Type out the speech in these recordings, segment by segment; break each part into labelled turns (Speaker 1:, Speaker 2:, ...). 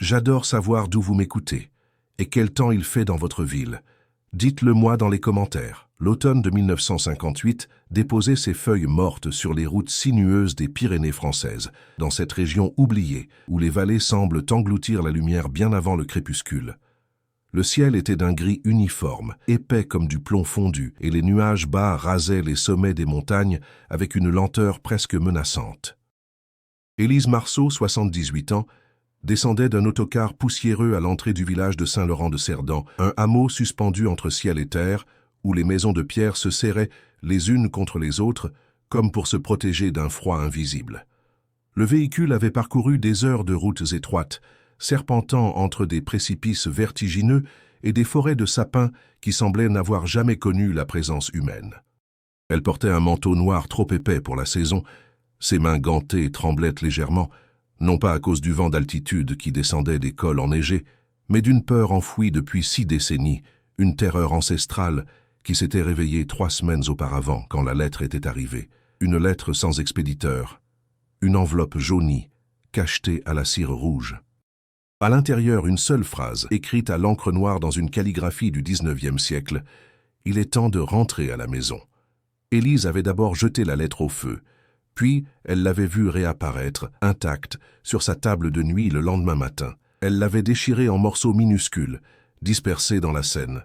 Speaker 1: J'adore savoir d'où vous m'écoutez. Et quel temps il fait dans votre ville. Dites-le-moi dans les commentaires. L'automne de 1958 déposait ses feuilles mortes sur les routes sinueuses des Pyrénées françaises, dans cette région oubliée, où les vallées semblent engloutir la lumière bien avant le crépuscule. Le ciel était d'un gris uniforme, épais comme du plomb fondu, et les nuages bas rasaient les sommets des montagnes avec une lenteur presque menaçante. Élise Marceau, 78 ans, descendait d'un autocar poussiéreux à l'entrée du village de Saint-Laurent-de-Cerdan, un hameau suspendu entre ciel et terre, où les maisons de pierre se serraient les unes contre les autres, comme pour se protéger d'un froid invisible. Le véhicule avait parcouru des heures de routes étroites, serpentant entre des précipices vertigineux et des forêts de sapins qui semblaient n'avoir jamais connu la présence humaine. Elle portait un manteau noir trop épais pour la saison, ses mains gantées tremblaient légèrement, non pas à cause du vent d'altitude qui descendait des cols enneigés, mais d'une peur enfouie depuis 6 décennies, une terreur ancestrale qui s'était réveillée 3 semaines auparavant quand la lettre était arrivée. Une lettre sans expéditeur, une enveloppe jaunie, cachetée à la cire rouge. À l'intérieur, une seule phrase, écrite à l'encre noire dans une calligraphie du XIXe siècle. « Il est temps de rentrer à la maison ». Élise avait d'abord jeté la lettre au feu, puis elle l'avait vue réapparaître, intacte, sur sa table de nuit le lendemain matin. Elle l'avait déchirée en morceaux minuscules, dispersés dans la Seine.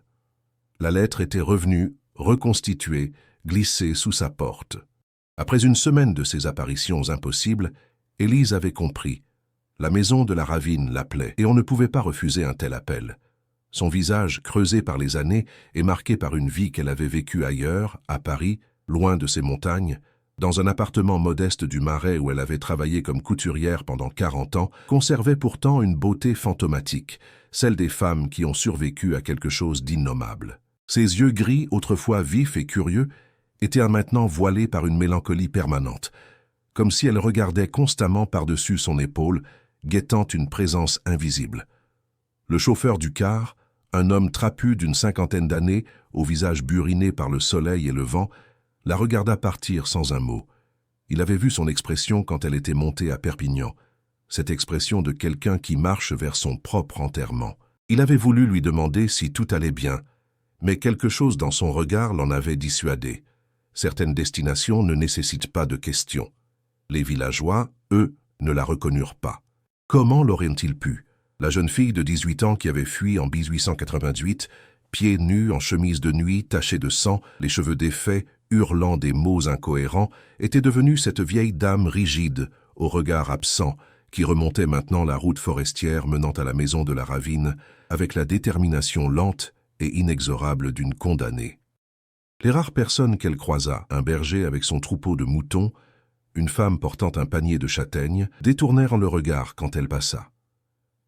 Speaker 1: La lettre était revenue, reconstituée, glissée sous sa porte. Après une semaine de ces apparitions impossibles, Élise avait compris. La maison de la Ravine l'appelait, et on ne pouvait pas refuser un tel appel. Son visage, creusé par les années et marqué par une vie qu'elle avait vécue ailleurs, à Paris, loin de ces montagnes, dans un appartement modeste du Marais où elle avait travaillé comme couturière pendant 40 ans, conservait pourtant une beauté fantomatique, celle des femmes qui ont survécu à quelque chose d'innommable. Ses yeux gris, autrefois vifs et curieux, étaient maintenant voilés par une mélancolie permanente, comme si elle regardait constamment par-dessus son épaule, guettant une présence invisible. Le chauffeur du car, un homme trapu d'une 50aine d'années, au visage buriné par le soleil et le vent, la regarda partir sans un mot. Il avait vu son expression quand elle était montée à Perpignan, cette expression de quelqu'un qui marche vers son propre enterrement. Il avait voulu lui demander si tout allait bien, mais quelque chose dans son regard l'en avait dissuadé. Certaines destinations ne nécessitent pas de questions. Les villageois, eux, ne la reconnurent pas. Comment l'auraient-ils pu? La jeune fille de 18 ans qui avait fui en 1888, pieds nus en chemise de nuit tachée de sang, les cheveux défaits, hurlant des mots incohérents, était devenue cette vieille dame rigide, au regard absent, qui remontait maintenant la route forestière menant à la maison de la Ravine, avec la détermination lente et inexorable d'une condamnée. Les rares personnes qu'elle croisa, un berger avec son troupeau de moutons, une femme portant un panier de châtaignes, détournèrent le regard quand elle passa.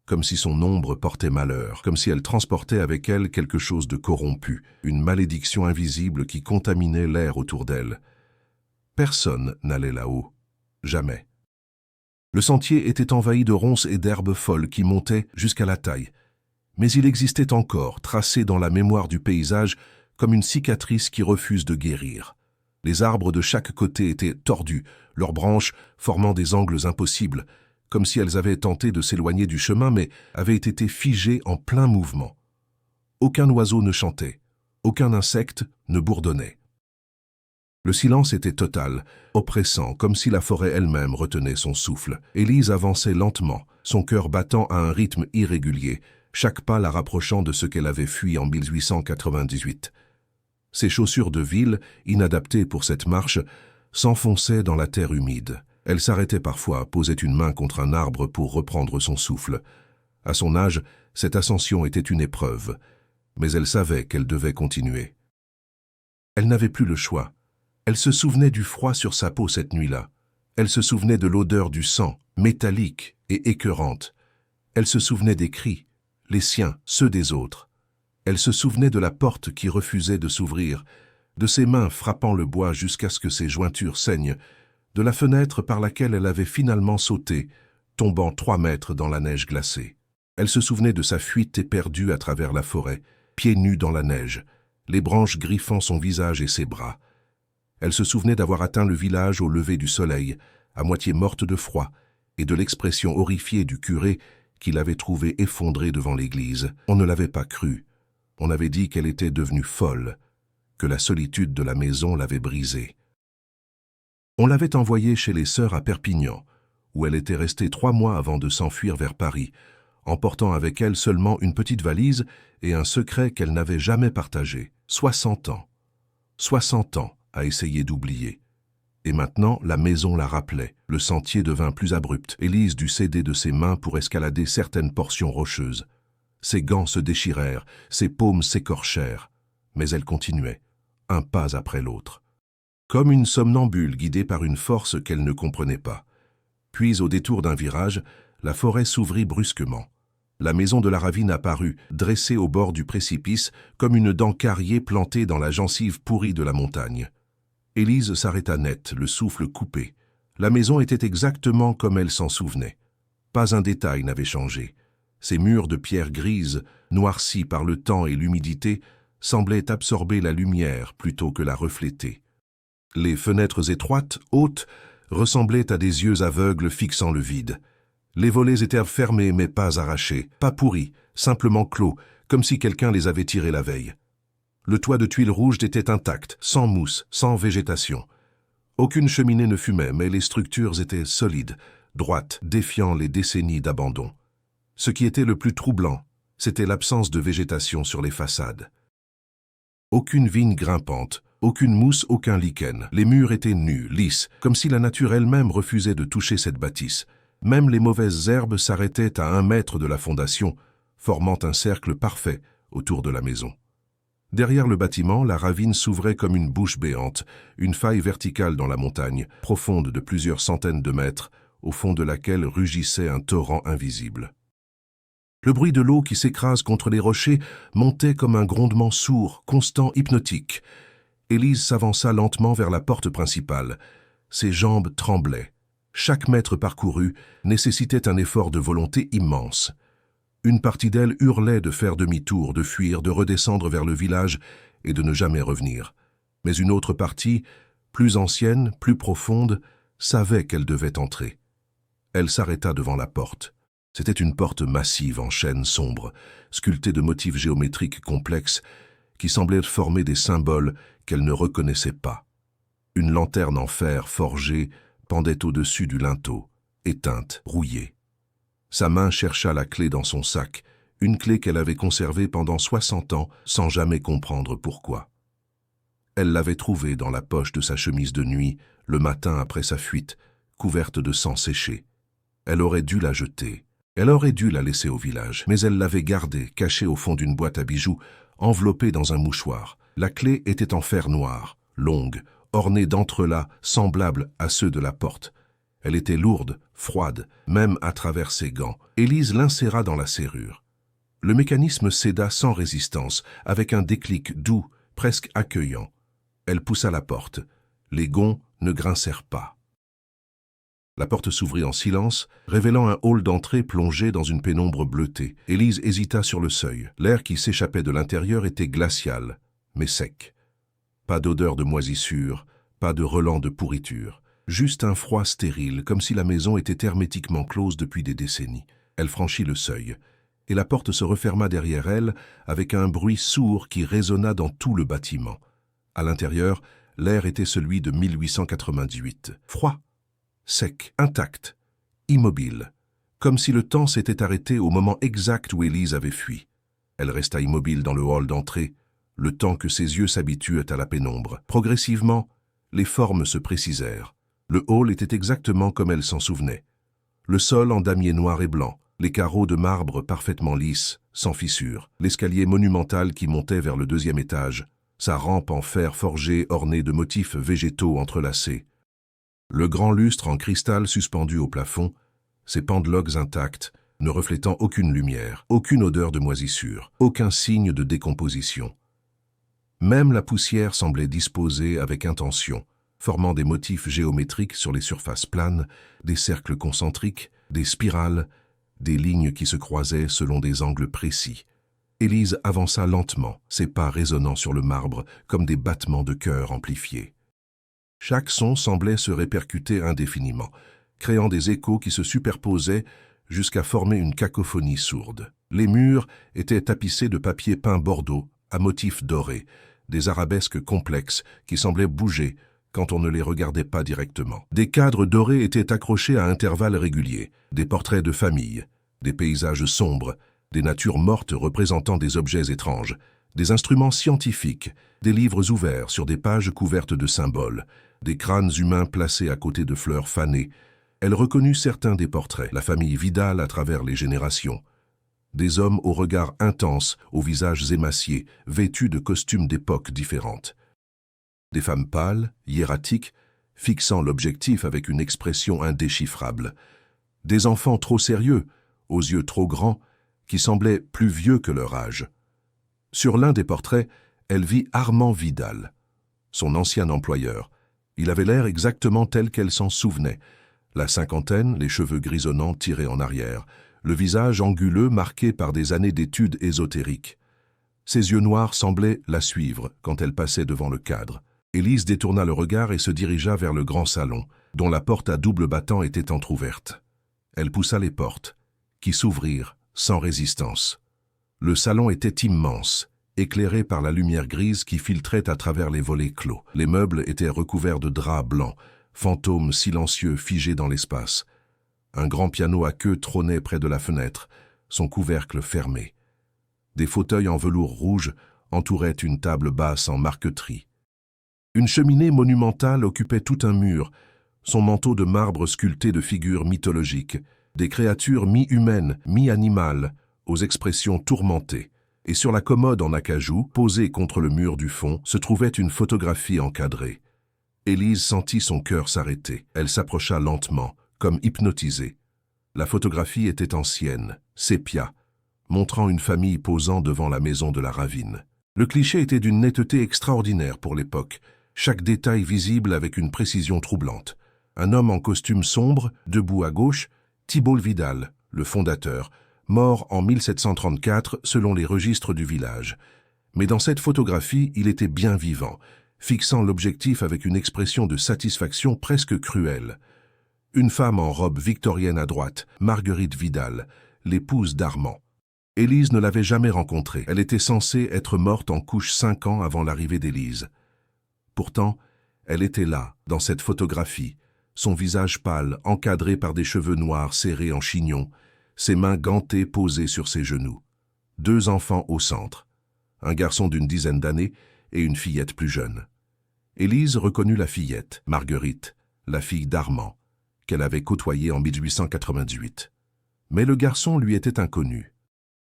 Speaker 1: Comme si son ombre portait malheur, comme si elle transportait avec elle quelque chose de corrompu, une malédiction invisible qui contaminait l'air autour d'elle. Personne n'allait là-haut. Jamais. Le sentier était envahi de ronces et d'herbes folles qui montaient jusqu'à la taille. Mais il existait encore, tracé dans la mémoire du paysage, comme une cicatrice qui refuse de guérir. Les arbres de chaque côté étaient tordus, leurs branches formant des angles impossibles, comme si elles avaient tenté de s'éloigner du chemin, mais avaient été figées en plein mouvement. Aucun oiseau ne chantait, aucun insecte ne bourdonnait. Le silence était total, oppressant, comme si la forêt elle-même retenait son souffle. Élise avançait lentement, son cœur battant à un rythme irrégulier, chaque pas la rapprochant de ce qu'elle avait fui en 1898. Ses chaussures de ville, inadaptées pour cette marche, s'enfonçaient dans la terre humide. Elle s'arrêtait parfois, posait une main contre un arbre pour reprendre son souffle. À son âge, cette ascension était une épreuve, mais elle savait qu'elle devait continuer. Elle n'avait plus le choix. Elle se souvenait du froid sur sa peau cette nuit-là. Elle se souvenait de l'odeur du sang, métallique et écœurante. Elle se souvenait des cris, les siens, ceux des autres. Elle se souvenait de la porte qui refusait de s'ouvrir, de ses mains frappant le bois jusqu'à ce que ses jointures saignent, de la fenêtre par laquelle elle avait finalement sauté, tombant 3 mètres dans la neige glacée. Elle se souvenait de sa fuite éperdue à travers la forêt, pieds nus dans la neige, les branches griffant son visage et ses bras. Elle se souvenait d'avoir atteint le village au lever du soleil, à moitié morte de froid, et de l'expression horrifiée du curé qu'il avait trouvée effondrée devant l'église. On ne l'avait pas crue. On avait dit qu'elle était devenue folle, que la solitude de la maison l'avait brisée. On l'avait envoyée chez les sœurs à Perpignan, où elle était restée 3 mois avant de s'enfuir vers Paris, emportant avec elle seulement une petite valise et un secret qu'elle n'avait jamais partagé. 60 ans. 60 ans à essayer d'oublier. Et maintenant, la maison la rappelait. Le sentier devint plus abrupt. Élise dut céder de ses mains pour escalader certaines portions rocheuses. Ses gants se déchirèrent, ses paumes s'écorchèrent. Mais elle continuait, un pas après l'autre. Comme une somnambule guidée par une force qu'elle ne comprenait pas. Puis, au détour d'un virage, la forêt s'ouvrit brusquement. La maison de la ravine apparut, dressée au bord du précipice, comme une dent carriée plantée dans la gencive pourrie de la montagne. Élise s'arrêta net, le souffle coupé. La maison était exactement comme elle s'en souvenait. Pas un détail n'avait changé. Ses murs de pierre grise, noircis par le temps et l'humidité, semblaient absorber la lumière plutôt que la refléter. Les fenêtres étroites, hautes, ressemblaient à des yeux aveugles fixant le vide. Les volets étaient fermés mais pas arrachés, pas pourris, simplement clos, comme si quelqu'un les avait tirés la veille. Le toit de tuiles rouges était intact, sans mousse, sans végétation. Aucune cheminée ne fumait, mais les structures étaient solides, droites, défiant les décennies d'abandon. Ce qui était le plus troublant, c'était l'absence de végétation sur les façades. Aucune vigne grimpante, aucune mousse, aucun lichen. Les murs étaient nus, lisses, comme si la nature elle-même refusait de toucher cette bâtisse. Même les mauvaises herbes s'arrêtaient à 1 mètre de la fondation, formant un cercle parfait autour de la maison. Derrière le bâtiment, la ravine s'ouvrait comme une bouche béante, une faille verticale dans la montagne, profonde de plusieurs centaines de mètres, au fond de laquelle rugissait un torrent invisible. Le bruit de l'eau qui s'écrase contre les rochers montait comme un grondement sourd, constant, hypnotique. Élise s'avança lentement vers la porte principale. Ses jambes tremblaient. Chaque mètre parcouru nécessitait un effort de volonté immense. Une partie d'elle hurlait de faire demi-tour, de fuir, de redescendre vers le village et de ne jamais revenir. Mais une autre partie, plus ancienne, plus profonde, savait qu'elle devait entrer. Elle s'arrêta devant la porte. C'était une porte massive en chêne sombre, sculptée de motifs géométriques complexes qui semblaient former des symboles qu'elle ne reconnaissait pas. Une lanterne en fer forgé pendait au-dessus du linteau, éteinte, rouillée. Sa main chercha la clé dans son sac, une clé qu'elle avait conservée pendant 60 ans sans jamais comprendre pourquoi. Elle l'avait trouvée dans la poche de sa chemise de nuit, le matin après sa fuite, couverte de sang séché. Elle aurait dû la jeter. Elle aurait dû la laisser au village, mais elle l'avait gardée, cachée au fond d'une boîte à bijoux, enveloppée dans un mouchoir. La clé était en fer noir, longue, ornée d'entrelacs semblables à ceux de la porte. Elle était lourde, froide, même à travers ses gants. Élise l'inséra dans la serrure. Le mécanisme céda sans résistance, avec un déclic doux, presque accueillant. Elle poussa la porte. Les gonds ne grincèrent pas. La porte s'ouvrit en silence, révélant un hall d'entrée plongé dans une pénombre bleutée. Élise hésita sur le seuil. L'air qui s'échappait de l'intérieur était glacial, mais sec. Pas d'odeur de moisissure, pas de relent de pourriture. Juste un froid stérile, comme si la maison était hermétiquement close depuis des décennies. Elle franchit le seuil, et la porte se referma derrière elle avec un bruit sourd qui résonna dans tout le bâtiment. À l'intérieur, l'air était celui de 1898. Froid, sec, intact, immobile, comme si le temps s'était arrêté au moment exact où Élise avait fui. Elle resta immobile dans le hall d'entrée, le temps que ses yeux s'habituaient à la pénombre. Progressivement, les formes se précisèrent. Le hall était exactement comme elle s'en souvenait. Le sol en damier noir et blanc, les carreaux de marbre parfaitement lisses, sans fissures, l'escalier monumental qui montait vers le 2e étage, sa rampe en fer forgé ornée de motifs végétaux entrelacés, le grand lustre en cristal suspendu au plafond, ses pendeloques intactes, ne reflétant aucune lumière, aucune odeur de moisissure, aucun signe de décomposition. Même la poussière semblait disposée avec intention, formant des motifs géométriques sur les surfaces planes, des cercles concentriques, des spirales, des lignes qui se croisaient selon des angles précis. Élise avança lentement, ses pas résonnant sur le marbre comme des battements de cœur amplifiés. Chaque son semblait se répercuter indéfiniment, créant des échos qui se superposaient jusqu'à former une cacophonie sourde. Les murs étaient tapissés de papier peint bordeaux à motifs dorés, des arabesques complexes qui semblaient bouger quand on ne les regardait pas directement. Des cadres dorés étaient accrochés à intervalles réguliers, des portraits de famille, des paysages sombres, des natures mortes représentant des objets étranges, des instruments scientifiques, des livres ouverts sur des pages couvertes de symboles, des crânes humains placés à côté de fleurs fanées. Elle reconnut certains des portraits, la famille Vidal à travers les générations. Des hommes au regard intense, aux visages émaciés, vêtus de costumes d'époques différentes. Des femmes pâles, hiératiques, fixant l'objectif avec une expression indéchiffrable. Des enfants trop sérieux, aux yeux trop grands, qui semblaient plus vieux que leur âge. Sur l'un des portraits, elle vit Armand Vidal, son ancien employeur. Il avait l'air exactement tel qu'elle s'en souvenait. La cinquantaine, les cheveux grisonnants tirés en arrière, le visage anguleux marqué par des années d'études ésotériques. Ses yeux noirs semblaient la suivre quand elle passait devant le cadre. Élise détourna le regard et se dirigea vers le grand salon, dont la porte à double battant était entr'ouverte. Elle poussa les portes, qui s'ouvrirent sans résistance. Le salon était immense, éclairé par la lumière grise qui filtrait à travers les volets clos. Les meubles étaient recouverts de draps blancs, fantômes silencieux figés dans l'espace. Un grand piano à queue trônait près de la fenêtre, son couvercle fermé. Des fauteuils en velours rouge entouraient une table basse en marqueterie. Une cheminée monumentale occupait tout un mur, son manteau de marbre sculpté de figures mythologiques, des créatures mi-humaines, mi-animales, aux expressions tourmentées. Et sur la commode en acajou, posée contre le mur du fond, se trouvait une photographie encadrée. Élise sentit son cœur s'arrêter. Elle s'approcha lentement, comme hypnotisée. La photographie était ancienne, sépia, montrant une famille posant devant la maison de la Ravine. Le cliché était d'une netteté extraordinaire pour l'époque, chaque détail visible avec une précision troublante. Un homme en costume sombre, debout à gauche, Thibault Vidal, le fondateur, mort en 1734 selon les registres du village. Mais dans cette photographie, il était bien vivant, fixant l'objectif avec une expression de satisfaction presque cruelle. Une femme en robe victorienne à droite, Marguerite Vidal, l'épouse d'Armand. Élise ne l'avait jamais rencontrée. Elle était censée être morte en couche 5 ans avant l'arrivée d'Élise. Pourtant, elle était là, dans cette photographie, son visage pâle, encadré par des cheveux noirs serrés en chignon, ses mains gantées posées sur ses genoux. 2 enfants au centre, un garçon d'une dizaine d'années et une fillette plus jeune. Élise reconnut la fillette, Marguerite, la fille d'Armand, qu'elle avait côtoyée en 1898. Mais le garçon lui était inconnu.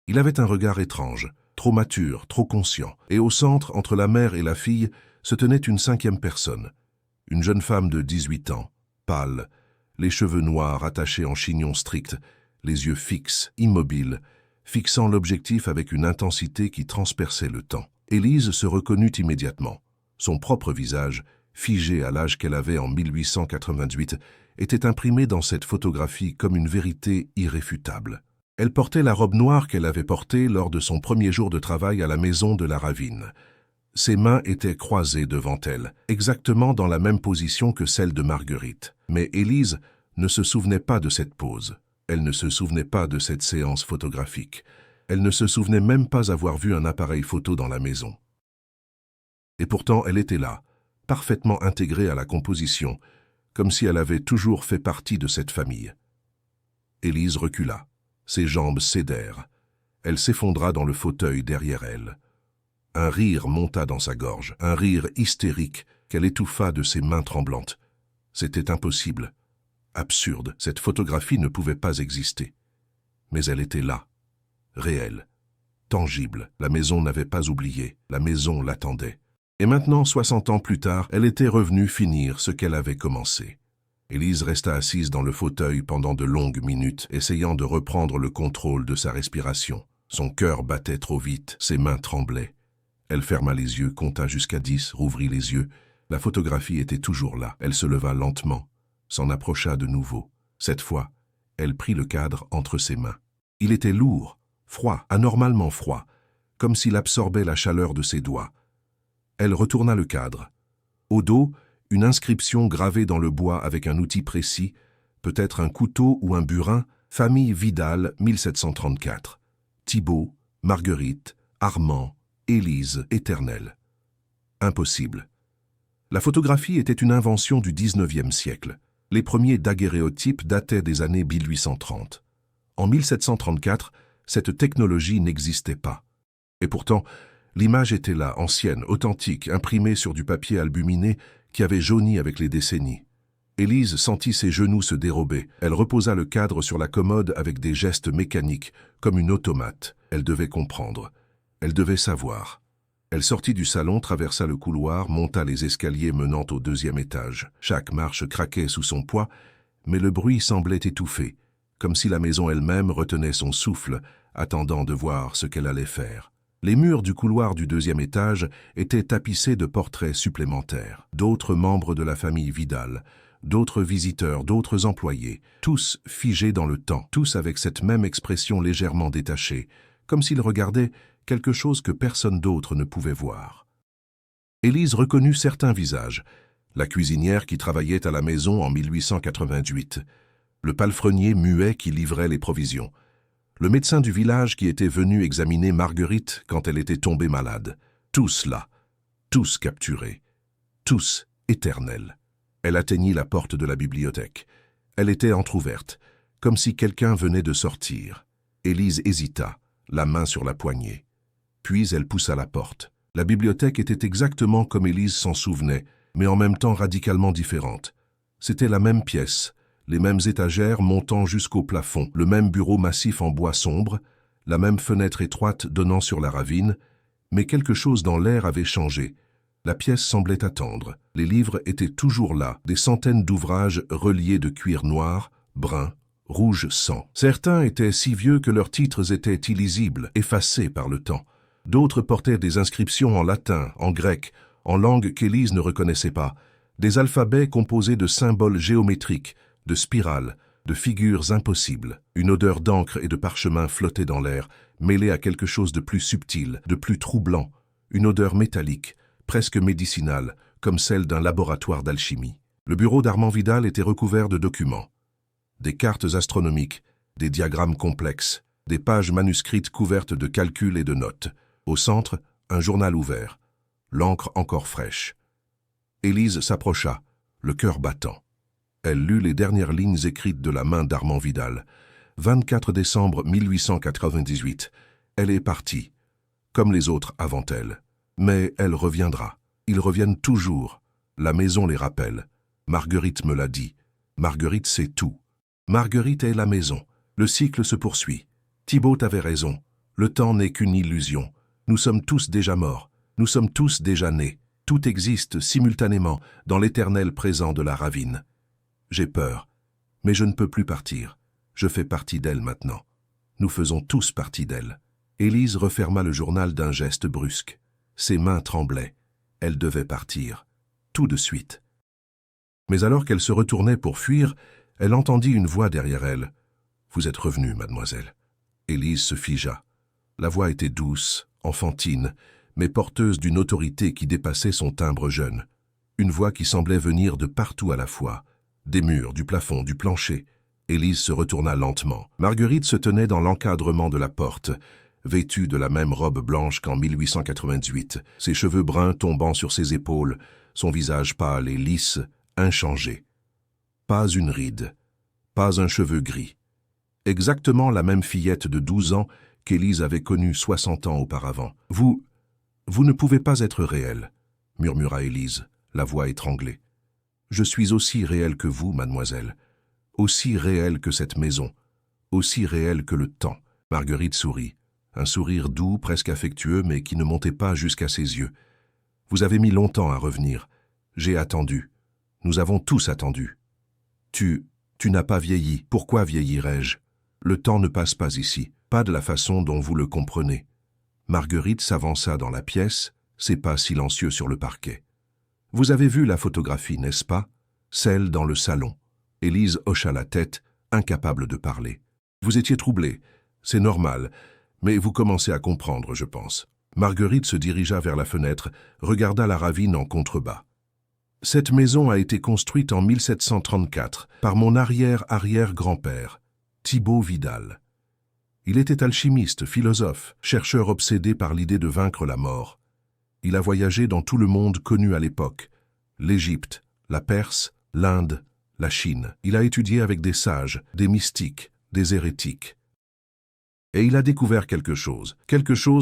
Speaker 1: Il avait un regard étrange, trop mature, trop conscient, et au centre, entre la mère et la fille, se tenait une 5e personne, une jeune femme de 18 ans, pâle, les cheveux noirs attachés en chignon strict, les yeux fixes, immobiles, fixant l'objectif avec une intensité qui transperçait le temps. Élise se reconnut immédiatement. Son propre visage, figé à l'âge qu'elle avait en 1888, était imprimé dans cette photographie comme une vérité irréfutable. Elle portait la robe noire qu'elle avait portée lors de son premier jour de travail à la maison de la Ravine. Ses mains étaient croisées devant elle, exactement dans la même position que celle de Marguerite. Mais Élise ne se souvenait pas de cette pose. Elle ne se souvenait pas de cette séance photographique. Elle ne se souvenait même pas avoir vu un appareil photo dans la maison. Et pourtant, elle était là, parfaitement intégrée à la composition, comme si elle avait toujours fait partie de cette famille. Élise recula. Ses jambes cédèrent. Elle s'effondra dans le fauteuil derrière elle. Un rire monta dans sa gorge, un rire hystérique qu'elle étouffa de ses mains tremblantes. C'était impossible. Absurde, cette photographie ne pouvait pas exister. Mais elle était là, réelle, tangible. La maison n'avait pas oublié, la maison l'attendait. Et maintenant, 60 ans plus tard, elle était revenue finir ce qu'elle avait commencé. Élise resta assise dans le fauteuil pendant de longues minutes, essayant de reprendre le contrôle de sa respiration. Son cœur battait trop vite, ses mains tremblaient. Elle ferma les yeux, compta jusqu'à 10, rouvrit les yeux. La photographie était toujours là. Elle se leva lentement, s'en approcha de nouveau. Cette fois, elle prit le cadre entre ses mains. Il était lourd, froid, anormalement froid, comme s'il absorbait la chaleur de ses doigts. Elle retourna le cadre. Au dos, une inscription gravée dans le bois avec un outil précis, peut-être un couteau ou un burin, Famille Vidal, 1734. Thibaut, Marguerite, Armand, Élise, éternelle. Impossible. La photographie était une invention du XIXe siècle. Les premiers daguerréotypes dataient des années 1830. En 1734, cette technologie n'existait pas. Et pourtant, l'image était là, ancienne, authentique, imprimée sur du papier albuminé qui avait jauni avec les décennies. Élise sentit ses genoux se dérober. Elle reposa le cadre sur la commode avec des gestes mécaniques, comme une automate. Elle devait comprendre. Elle devait savoir. Elle sortit du salon, traversa le couloir, monta les escaliers menant au 2e étage. Chaque marche craquait sous son poids, mais le bruit semblait étouffé, comme si la maison elle-même retenait son souffle, attendant de voir ce qu'elle allait faire. Les murs du couloir du 2e étage étaient tapissés de portraits supplémentaires. D'autres membres de la famille Vidal, d'autres visiteurs, d'autres employés, tous figés dans le temps, tous avec cette même expression légèrement détachée, comme s'ils regardaient quelque chose que personne d'autre ne pouvait voir. Élise reconnut certains visages, la cuisinière qui travaillait à la maison en 1888, le palefrenier muet qui livrait les provisions, le médecin du village qui était venu examiner Marguerite quand elle était tombée malade. Tous là, tous capturés, tous éternels. Elle atteignit la porte de la bibliothèque. Elle était entr'ouverte, comme si quelqu'un venait de sortir. Élise hésita, la main sur la poignée. Puis elle poussa la porte. La bibliothèque était exactement comme Élise s'en souvenait, mais en même temps radicalement différente. C'était la même pièce, les mêmes étagères montant jusqu'au plafond, le même bureau massif en bois sombre, la même fenêtre étroite donnant sur la ravine, mais quelque chose dans l'air avait changé. La pièce semblait attendre. Les livres étaient toujours là, des centaines d'ouvrages reliés de cuir noir, brun, rouge sang. Certains étaient si vieux que leurs titres étaient illisibles, effacés par le temps. D'autres portaient des inscriptions en latin, en grec, en langue qu'Élise ne reconnaissait pas, des alphabets composés de symboles géométriques, de spirales, de figures impossibles. Une odeur d'encre et de parchemin flottait dans l'air, mêlée à quelque chose de plus subtil, de plus troublant, une odeur métallique, presque médicinale, comme celle d'un laboratoire d'alchimie. Le bureau d'Armand Vidal était recouvert de documents. Des cartes astronomiques, des diagrammes complexes, des pages manuscrites couvertes de calculs et de notes. Au centre, un journal ouvert, l'encre encore fraîche. Élise s'approcha, le cœur battant. Elle lut les dernières lignes écrites de la main d'Armand Vidal. 24 décembre 1898. Elle est partie, comme les autres avant elle. Mais elle reviendra. Ils reviennent toujours. La maison les rappelle. Marguerite me l'a dit. Marguerite sait tout. Marguerite est la maison. Le cycle se poursuit. Thibaut avait raison. Le temps n'est qu'une illusion. Nous sommes tous déjà morts. Nous sommes tous déjà nés. Tout existe simultanément dans l'éternel présent de la ravine. J'ai peur, mais je ne peux plus partir. Je fais partie d'elle maintenant. Nous faisons tous partie d'elle. Élise referma le journal d'un geste brusque. Ses mains tremblaient. Elle devait partir. Tout de suite. Mais alors qu'elle se retournait pour fuir, elle entendit une voix derrière elle. « Vous êtes revenue, mademoiselle. » Élise se figea. La voix était douce, enfantine, mais porteuse d'une autorité qui dépassait son timbre jeune. Une voix qui semblait venir de partout à la fois. Des murs, du plafond, du plancher. Élise se retourna lentement. Marguerite se tenait dans l'encadrement de la porte, vêtue de la même robe blanche qu'en 1888, ses cheveux bruns tombant sur ses épaules, son visage pâle et lisse, inchangé. Pas une ride, pas un cheveu gris. Exactement la même fillette de 12 ans qu'Élise avait connue 60 ans auparavant. « Vous ne pouvez pas être réelle, » murmura Élise, la voix étranglée. « Je suis aussi réelle que vous, mademoiselle, aussi réelle que cette maison, aussi réelle que le temps. » Marguerite sourit, un sourire doux, presque affectueux, mais qui ne montait pas jusqu'à ses yeux. « Vous avez mis longtemps à revenir. J'ai attendu. Nous avons tous attendu. Tu n'as pas vieilli. Pourquoi vieillirais-je? Le temps ne passe pas ici, pas de la façon dont vous le comprenez. » Marguerite s'avança dans la pièce, ses pas silencieux sur le parquet. « Vous avez vu la photographie, n'est-ce pas? Celle dans le salon. » Élise hocha la tête, incapable de parler. « Vous étiez troublée. C'est normal, mais vous commencez à comprendre, je pense. » Marguerite se dirigea vers la fenêtre, regarda la ravine en contrebas. « Cette maison a été construite en 1734 par mon arrière-arrière-grand-père, Thibaut Vidal. Il était alchimiste, philosophe, chercheur obsédé par l'idée de vaincre la mort. Il a voyagé dans tout le monde connu à l'époque, l'Égypte, la Perse, l'Inde, la Chine. Il a étudié avec des sages, des mystiques, des hérétiques. Et il a découvert quelque chose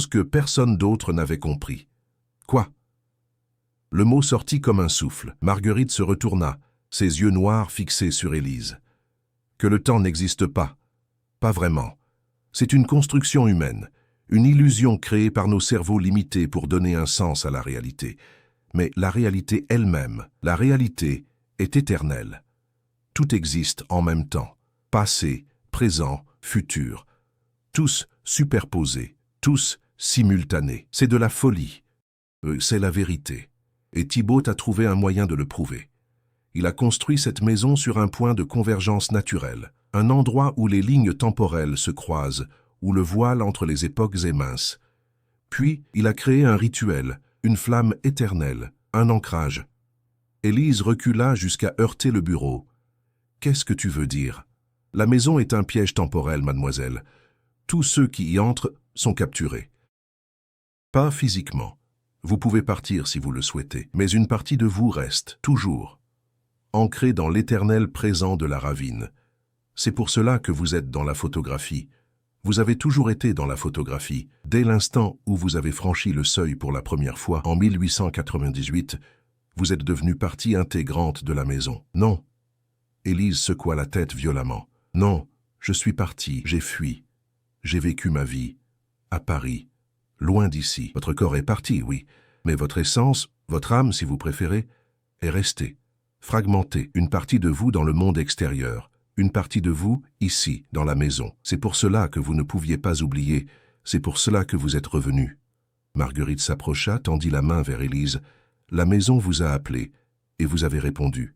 Speaker 1: que personne d'autre n'avait compris. Quoi? Le mot sortit comme un souffle. Marguerite se retourna, ses yeux noirs fixés sur Élise. Que le temps n'existe pas. Pas vraiment. C'est une construction humaine, une illusion créée par nos cerveaux limités pour donner un sens à la réalité. Mais la réalité elle-même, la réalité, est éternelle. Tout existe en même temps. Passé, présent, futur. Tous superposés, tous simultanés. C'est de la folie. C'est la vérité. Et Thibaut a trouvé un moyen de le prouver. Il a construit cette maison sur un point de convergence naturelle, un endroit où les lignes temporelles se croisent, où le voile entre les époques est mince. Puis, il a créé un rituel, une flamme éternelle, un ancrage. Élise recula jusqu'à heurter le bureau. « Qu'est-ce que tu veux dire? La maison est un piège temporel, mademoiselle. Tous ceux qui y entrent sont capturés. Pas physiquement. Vous pouvez partir si vous le souhaitez, mais une partie de vous reste, toujours, ancrée dans l'éternel présent de la ravine. C'est pour cela que vous êtes dans la photographie. Vous avez toujours été dans la photographie. Dès l'instant où vous avez franchi le seuil pour la première fois, en 1898, vous êtes devenue partie intégrante de la maison. Non. Élise secoua la tête violemment. Non, je suis partie, j'ai fui. J'ai vécu ma vie. À Paris. Loin d'ici. Votre corps est parti, oui, mais votre essence, votre âme, si vous préférez, est restée, fragmentée, une partie de vous dans le monde extérieur, une partie de vous ici, dans la maison. C'est pour cela que vous ne pouviez pas oublier, c'est pour cela que vous êtes revenu. Marguerite s'approcha, tendit la main vers Élise. La maison vous a appelé, et vous avez répondu.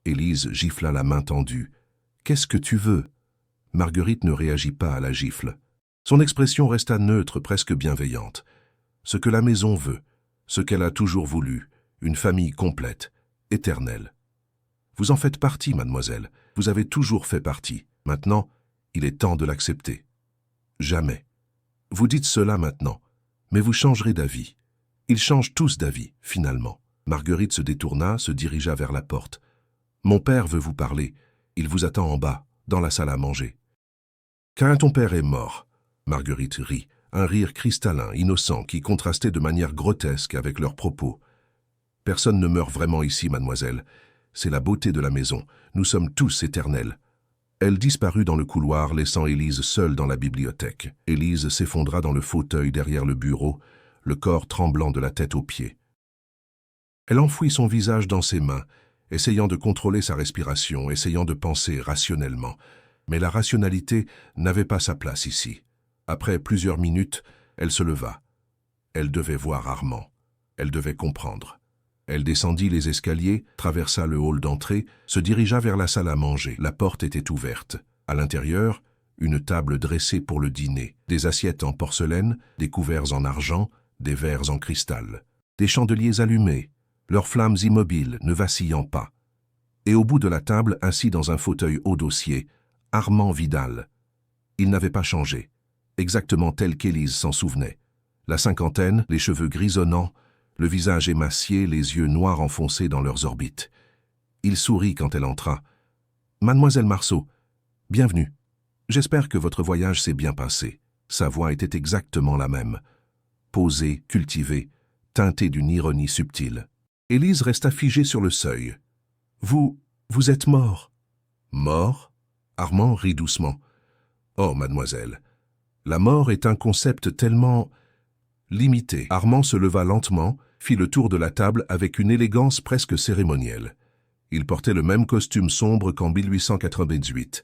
Speaker 1: Élise gifla la main tendue. Qu'est-ce que tu veux? Marguerite ne réagit pas à la gifle. Son expression resta neutre, presque bienveillante. Ce que la maison veut, ce qu'elle a toujours voulu, une famille complète, éternelle. Vous en faites partie, mademoiselle. Vous avez toujours fait partie. Maintenant, il est temps de l'accepter. Jamais. Vous dites cela maintenant, mais vous changerez d'avis. Ils changent tous d'avis, finalement. Marguerite se détourna, se dirigea vers la porte. Mon père veut vous parler. Il vous attend en bas, dans la salle à manger. Car ton père est mort. Marguerite rit, un rire cristallin, innocent, qui contrastait de manière grotesque avec leurs propos. Personne ne meurt vraiment ici, mademoiselle. C'est la beauté de la maison. Nous sommes tous éternels. Elle disparut dans le couloir, laissant Élise seule dans la bibliothèque. Élise s'effondra dans le fauteuil derrière le bureau, le corps tremblant de la tête aux pieds. Elle enfouit son visage dans ses mains, essayant de contrôler sa respiration, essayant de penser rationnellement. Mais la rationalité n'avait pas sa place ici. Après plusieurs minutes, elle se leva. Elle devait voir Armand. Elle devait comprendre. Elle descendit les escaliers, traversa le hall d'entrée, se dirigea vers la salle à manger. La porte était ouverte. À l'intérieur, une table dressée pour le dîner, des assiettes en porcelaine, des couverts en argent, des verres en cristal, des chandeliers allumés, leurs flammes immobiles, ne vacillant pas. Et au bout de la table, assis dans un fauteuil haut dossier, Armand Vidal. Il n'avait pas changé, exactement tel qu'Élise s'en souvenait. La cinquantaine, les cheveux grisonnants, le visage émacié, les yeux noirs enfoncés dans leurs orbites. Il sourit quand elle entra. « Mademoiselle Marceau, bienvenue. J'espère que votre voyage s'est bien passé. » Sa voix était exactement la même. Posée, cultivée, teintée d'une ironie subtile. Élise resta figée sur le seuil. « Vous êtes mort. »« Mort ?» Armand rit doucement. « Oh, mademoiselle, la mort est un concept tellement limité. » Armand se leva lentement, fit le tour de la table avec une élégance presque cérémonielle. Il portait le même costume sombre qu'en 1898.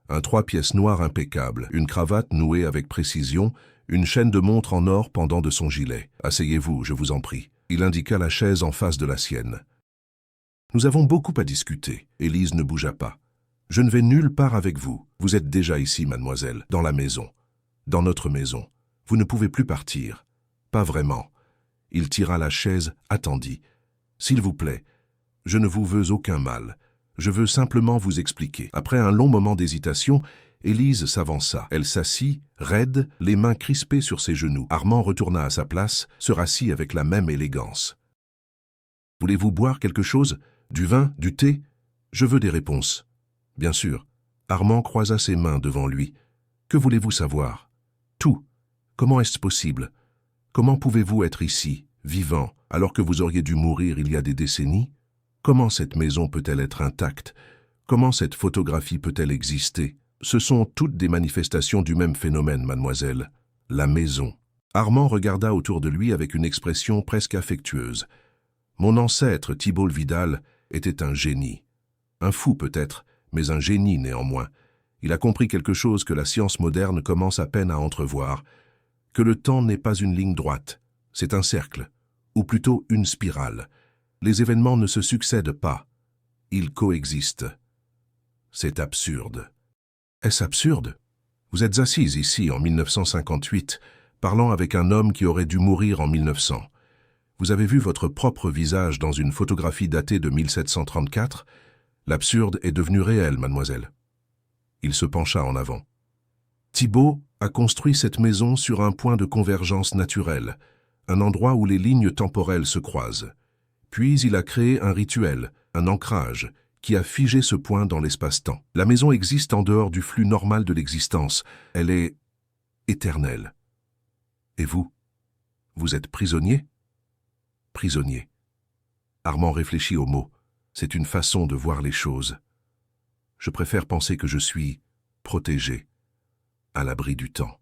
Speaker 1: Un 3 pièces noir impeccable, une cravate nouée avec précision, une chaîne de montre en or pendant de son gilet. « Asseyez-vous, je vous en prie. » Il indiqua la chaise en face de la sienne. « Nous avons beaucoup à discuter. » Élise ne bougea pas. « Je ne vais nulle part avec vous. Vous êtes déjà ici, mademoiselle, dans la maison. Dans notre maison. Vous ne pouvez plus partir. Pas vraiment. » Il tira la chaise, attendit. « S'il vous plaît, je ne vous veux aucun mal. Je veux simplement vous expliquer. » Après un long moment d'hésitation, Élise s'avança. Elle s'assit, raide, les mains crispées sur ses genoux. Armand retourna à sa place, se rassit avec la même élégance. « Voulez-vous boire quelque chose? Du vin? Du thé? Je veux des réponses. » « Bien sûr. » Armand croisa ses mains devant lui. « Que voulez-vous savoir? »« Tout. Comment est-ce possible? Comment pouvez-vous être ici, vivant, alors que vous auriez dû mourir il y a des décennies? Comment cette maison peut-elle être intacte? Comment cette photographie peut-elle exister? Ce sont toutes des manifestations du même phénomène, mademoiselle. La maison. » Armand regarda autour de lui avec une expression presque affectueuse. « Mon ancêtre, Thibault Vidal, était un génie. Un fou peut-être, mais un génie néanmoins. Il a compris quelque chose que la science moderne commence à peine à entrevoir, que le temps n'est pas une ligne droite, c'est un cercle, ou plutôt une spirale. Les événements ne se succèdent pas, ils coexistent. C'est absurde. » « Est-ce absurde? Vous êtes assise ici en 1958, parlant avec un homme qui aurait dû mourir en 1900. Vous avez vu votre propre visage dans une photographie datée de 1734. L'absurde est devenu réel, mademoiselle. » Il se pencha en avant. « Thibault a construit cette maison sur un point de convergence naturelle, un endroit où les lignes temporelles se croisent. Puis il a créé un rituel, un ancrage, qui a figé ce point dans l'espace-temps. La maison existe en dehors du flux normal de l'existence. Elle est éternelle. Et vous? Vous êtes prisonnier? » « Prisonnier. » Armand réfléchit aux mots. C'est une façon de voir les choses. Je préfère penser que je suis protégé, à l'abri du temps,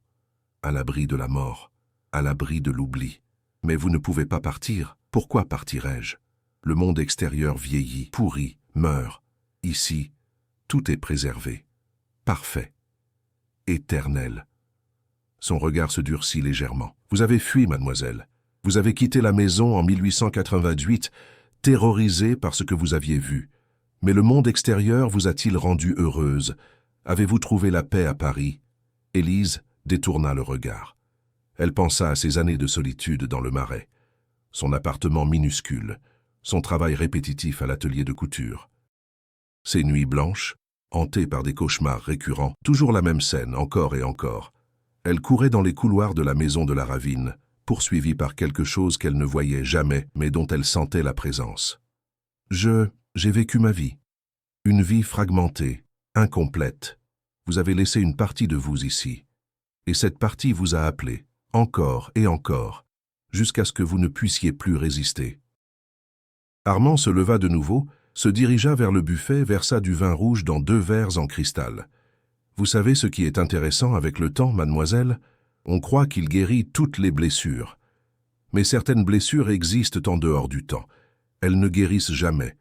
Speaker 1: à l'abri de la mort, à l'abri de l'oubli. Mais vous ne pouvez pas partir. Pourquoi partirais-je? Le monde extérieur vieillit, pourrit, meurt. Ici, tout est préservé, parfait, éternel. Son regard se durcit légèrement. Vous avez fui, mademoiselle. Vous avez quitté la maison en 1888, terrorisé par ce que vous aviez vu. Mais le monde extérieur vous a-t-il rendue heureuse? Avez-vous trouvé la paix à Paris? Élise détourna le regard. Elle pensa à ses années de solitude dans le Marais, son appartement minuscule, son travail répétitif à l'atelier de couture. Ses nuits blanches, hantées par des cauchemars récurrents, toujours la même scène, encore et encore. Elle courait dans les couloirs de la maison de la Ravine, poursuivie par quelque chose qu'elle ne voyait jamais, mais dont elle sentait la présence. J'ai vécu ma vie. Une vie fragmentée, incomplète. Vous avez laissé une partie de vous ici. Et cette partie vous a appelé, encore et encore, jusqu'à ce que vous ne puissiez plus résister. » Armand se leva de nouveau, se dirigea vers le buffet, versa du vin rouge dans 2 verres en cristal. « Vous savez ce qui est intéressant avec le temps, mademoiselle? On croit qu'il guérit toutes les blessures. Mais certaines blessures existent en dehors du temps. Elles ne guérissent jamais.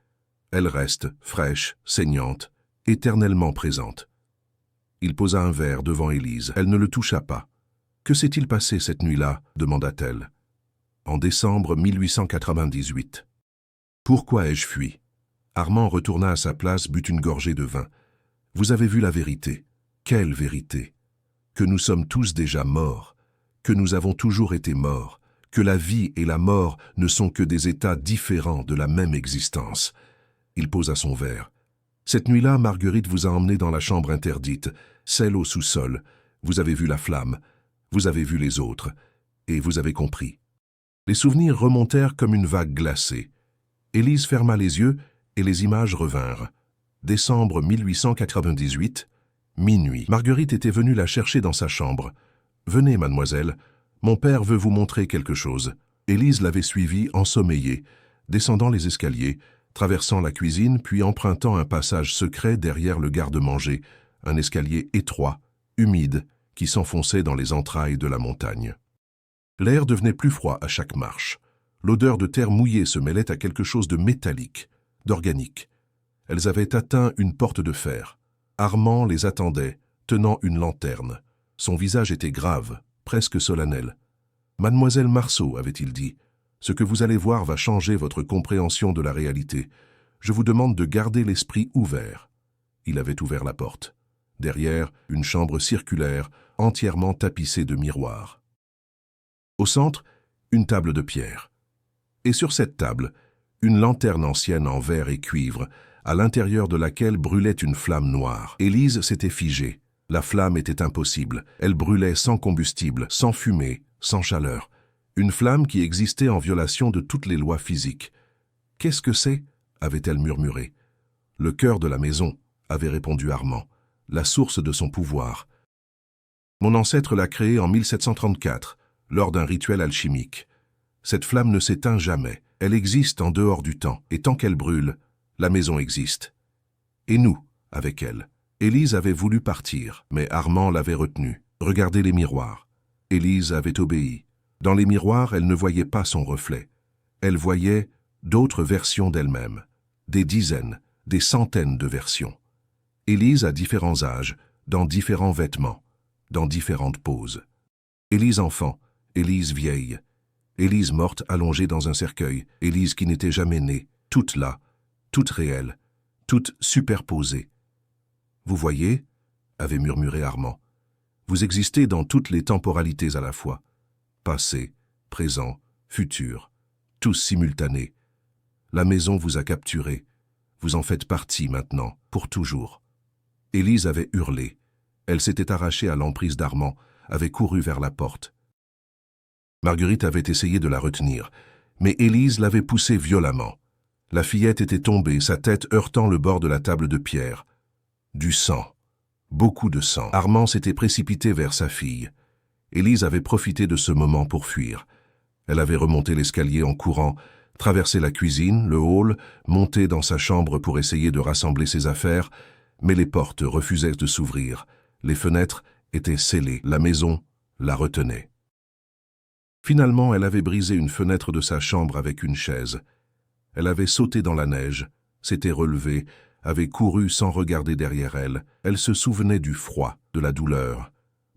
Speaker 1: Elles restent fraîches, saignantes, éternellement présentes. » Il posa un verre devant Élise. Elle ne le toucha pas. « Que s'est-il passé cette nuit-là » demanda-t-elle. « En décembre 1898. »« Pourquoi ai-je fui ?» Armand retourna à sa place, but une gorgée de vin. « Vous avez vu la vérité. Quelle vérité? Que nous sommes tous déjà morts, que nous avons toujours été morts, que la vie et la mort ne sont que des états différents de la même existence. » Il posa son verre. « Cette nuit-là, Marguerite vous a emmené dans la chambre interdite, celle au sous-sol. Vous avez vu la flamme, vous avez vu les autres, et vous avez compris. » Les souvenirs remontèrent comme une vague glacée. Élise ferma les yeux et les images revinrent. Décembre 1898, minuit. Marguerite était venue la chercher dans sa chambre. « Venez, mademoiselle, mon père veut vous montrer quelque chose. » Élise l'avait suivie ensommeillée, descendant les escaliers, traversant la cuisine, puis empruntant un passage secret derrière le garde-manger, un escalier étroit, humide, qui s'enfonçait dans les entrailles de la montagne. L'air devenait plus froid à chaque marche. L'odeur de terre mouillée se mêlait à quelque chose de métallique, d'organique. Elles avaient atteint une porte de fer. Armand les attendait, tenant une lanterne. Son visage était grave, presque solennel. « Mademoiselle Marceau, avait-il dit, ce que vous allez voir va changer votre compréhension de la réalité. Je vous demande de garder l'esprit ouvert. » Il avait ouvert la porte. Derrière, une chambre circulaire, entièrement tapissée de miroirs. Au centre, une table de pierre. Et sur cette table, une lanterne ancienne en verre et cuivre, à l'intérieur de laquelle brûlait une flamme noire. Élise s'était figée, La flamme était impossible. Elle brûlait sans combustible, sans fumée, sans chaleur. Une flamme qui existait en violation de toutes les lois physiques. « Qu'est-ce que c'est » avait-elle murmuré. « Le cœur de la maison » avait répondu Armand. « La source de son pouvoir. » Mon ancêtre l'a créée en 1734, lors d'un rituel alchimique. Cette flamme ne s'éteint jamais. Elle existe en dehors du temps, et tant qu'elle brûle, la maison existe. Et nous, avec elle. Élise avait voulu partir, mais Armand l'avait retenue. Regardez les miroirs. Élise avait obéi. Dans les miroirs, elle ne voyait pas son reflet. Elle voyait d'autres versions d'elle-même. Des dizaines, des centaines de versions. Élise à différents âges, dans différents vêtements, dans différentes poses. Élise enfant, Élise vieille. Élise morte allongée dans un cercueil, Élise qui n'était jamais née, toute là, toute réelle, toute superposée. « Vous voyez » avait murmuré Armand. « Vous existez dans toutes les temporalités à la fois. Passé, présent, futur, tous simultanés. La maison vous a capturé. Vous en faites partie maintenant, pour toujours. » Élise avait hurlé. Elle s'était arrachée à l'emprise d'Armand, avait couru vers la porte. Marguerite avait essayé de la retenir, mais Élise l'avait poussée violemment. La fillette était tombée, sa tête heurtant le bord de la table de pierre. Du sang. Beaucoup de sang. Armand s'était précipité vers sa fille. Élise avait profité de ce moment pour fuir. Elle avait remonté l'escalier en courant, traversé la cuisine, le hall, monté dans sa chambre pour essayer de rassembler ses affaires, mais les portes refusaient de s'ouvrir. Les fenêtres étaient scellées. La maison la retenait. Finalement, elle avait brisé une fenêtre de sa chambre avec une chaise. Elle avait sauté dans la neige, s'était relevée, avait couru sans regarder derrière elle. Elle se souvenait du froid, de la douleur,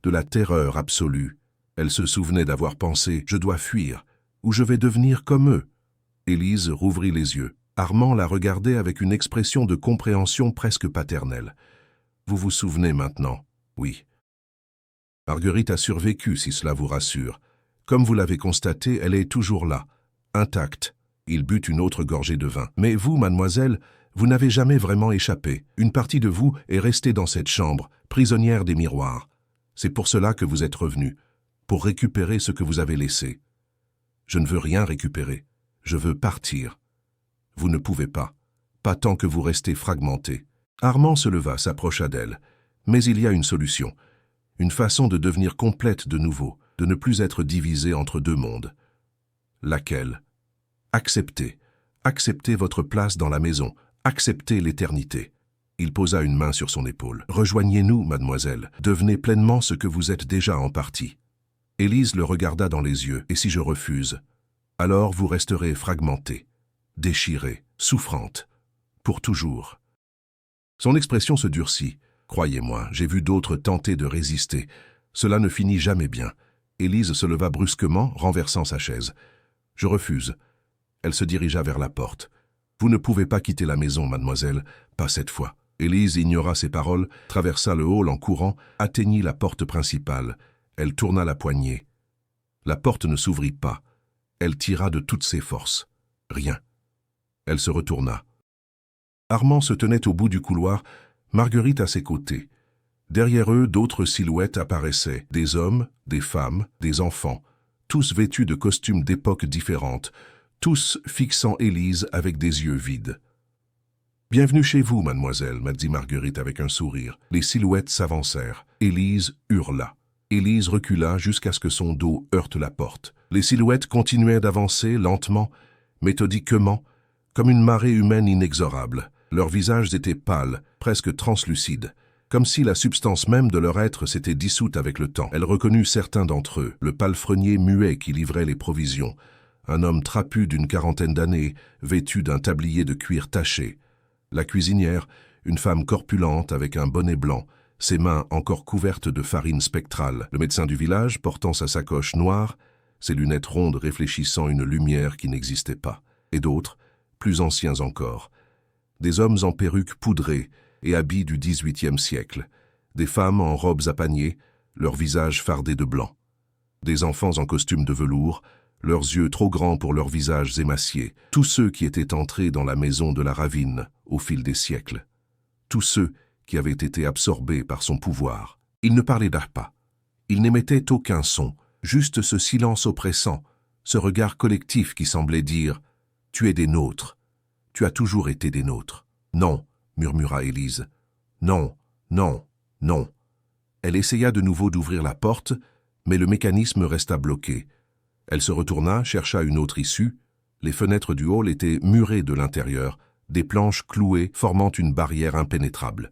Speaker 1: de la terreur absolue. Elle se souvenait d'avoir pensé « Je dois fuir, ou je vais devenir comme eux ». Élise rouvrit les yeux. Armand la regardait avec une expression de compréhension presque paternelle. « Vous vous souvenez maintenant ?»« Oui. » Marguerite a survécu, si cela vous rassure. Comme vous l'avez constaté, elle est toujours là, intacte. Il but une autre gorgée de vin. Mais vous, mademoiselle, vous n'avez jamais vraiment échappé. Une partie de vous est restée dans cette chambre, prisonnière des miroirs. C'est pour cela que vous êtes revenue, pour récupérer ce que vous avez laissé. Je ne veux rien récupérer. Je veux partir. Vous ne pouvez pas. Pas tant que vous restez fragmenté. Armand se leva, s'approcha d'elle. Mais il y a une solution. Une façon de devenir complète de nouveau, de ne plus être divisée entre deux mondes. Laquelle? Acceptez. Acceptez votre place dans la maison. Acceptez l'éternité. Il posa une main sur son épaule. Rejoignez-nous, mademoiselle. Devenez pleinement ce que vous êtes déjà en partie. Élise le regarda dans les yeux. Et si je refuse? Alors vous resterez fragmentée, déchirée, souffrante, pour toujours. Son expression se durcit. Croyez-moi, j'ai vu d'autres tenter de résister. Cela ne finit jamais bien. Élise se leva brusquement, renversant sa chaise. Je refuse. Elle se dirigea vers la porte. Vous ne pouvez pas quitter la maison, mademoiselle, pas cette fois. Élise ignora ses paroles, traversa le hall en courant, atteignit la porte principale. Elle tourna la poignée. La porte ne s'ouvrit pas. Elle tira de toutes ses forces. Rien. Elle se retourna. Armand se tenait au bout du couloir, Marguerite à ses côtés. Derrière eux, d'autres silhouettes apparaissaient, des hommes, des femmes, des enfants, tous vêtus de costumes d'époques différentes, tous fixant Élise avec des yeux vides. « Bienvenue chez vous, mademoiselle », m'a dit Marguerite avec un sourire. Les silhouettes s'avancèrent. Élise hurla. Élise recula jusqu'à ce que son dos heurte la porte. Les silhouettes continuaient d'avancer lentement, méthodiquement, comme une marée humaine inexorable. Leurs visages étaient pâles, presque translucides, comme si la substance même de leur être s'était dissoute avec le temps. Elle reconnut certains d'entre eux, le palefrenier muet qui livrait les provisions, un homme trapu d'une quarantaine d'années, vêtu d'un tablier de cuir taché, la cuisinière, une femme corpulente avec un bonnet blanc, ses mains encore couvertes de farine spectrale, le médecin du village portant sa sacoche noire, ses lunettes rondes réfléchissant une lumière qui n'existait pas, et d'autres, plus anciens encore, des hommes en perruques poudrées et habits du XVIIIe siècle, des femmes en robes à paniers, leurs visages fardés de blanc, des enfants en costume de velours, leurs yeux trop grands pour leurs visages émaciés, tous ceux qui étaient entrés dans la maison de la Ravine au fil des siècles, tous ceux qui avaient été absorbés par son pouvoir. Il ne parlait pas. Il n'émettait aucun son, juste ce silence oppressant, ce regard collectif qui semblait dire « Tu es des nôtres. Tu as toujours été des nôtres. »« Non, » murmura Élise. « Non, non, non. » Elle essaya de nouveau d'ouvrir la porte, mais le mécanisme resta bloqué. Elle se retourna, chercha une autre issue. Les fenêtres du hall étaient murées de l'intérieur, des planches clouées formant une barrière impénétrable.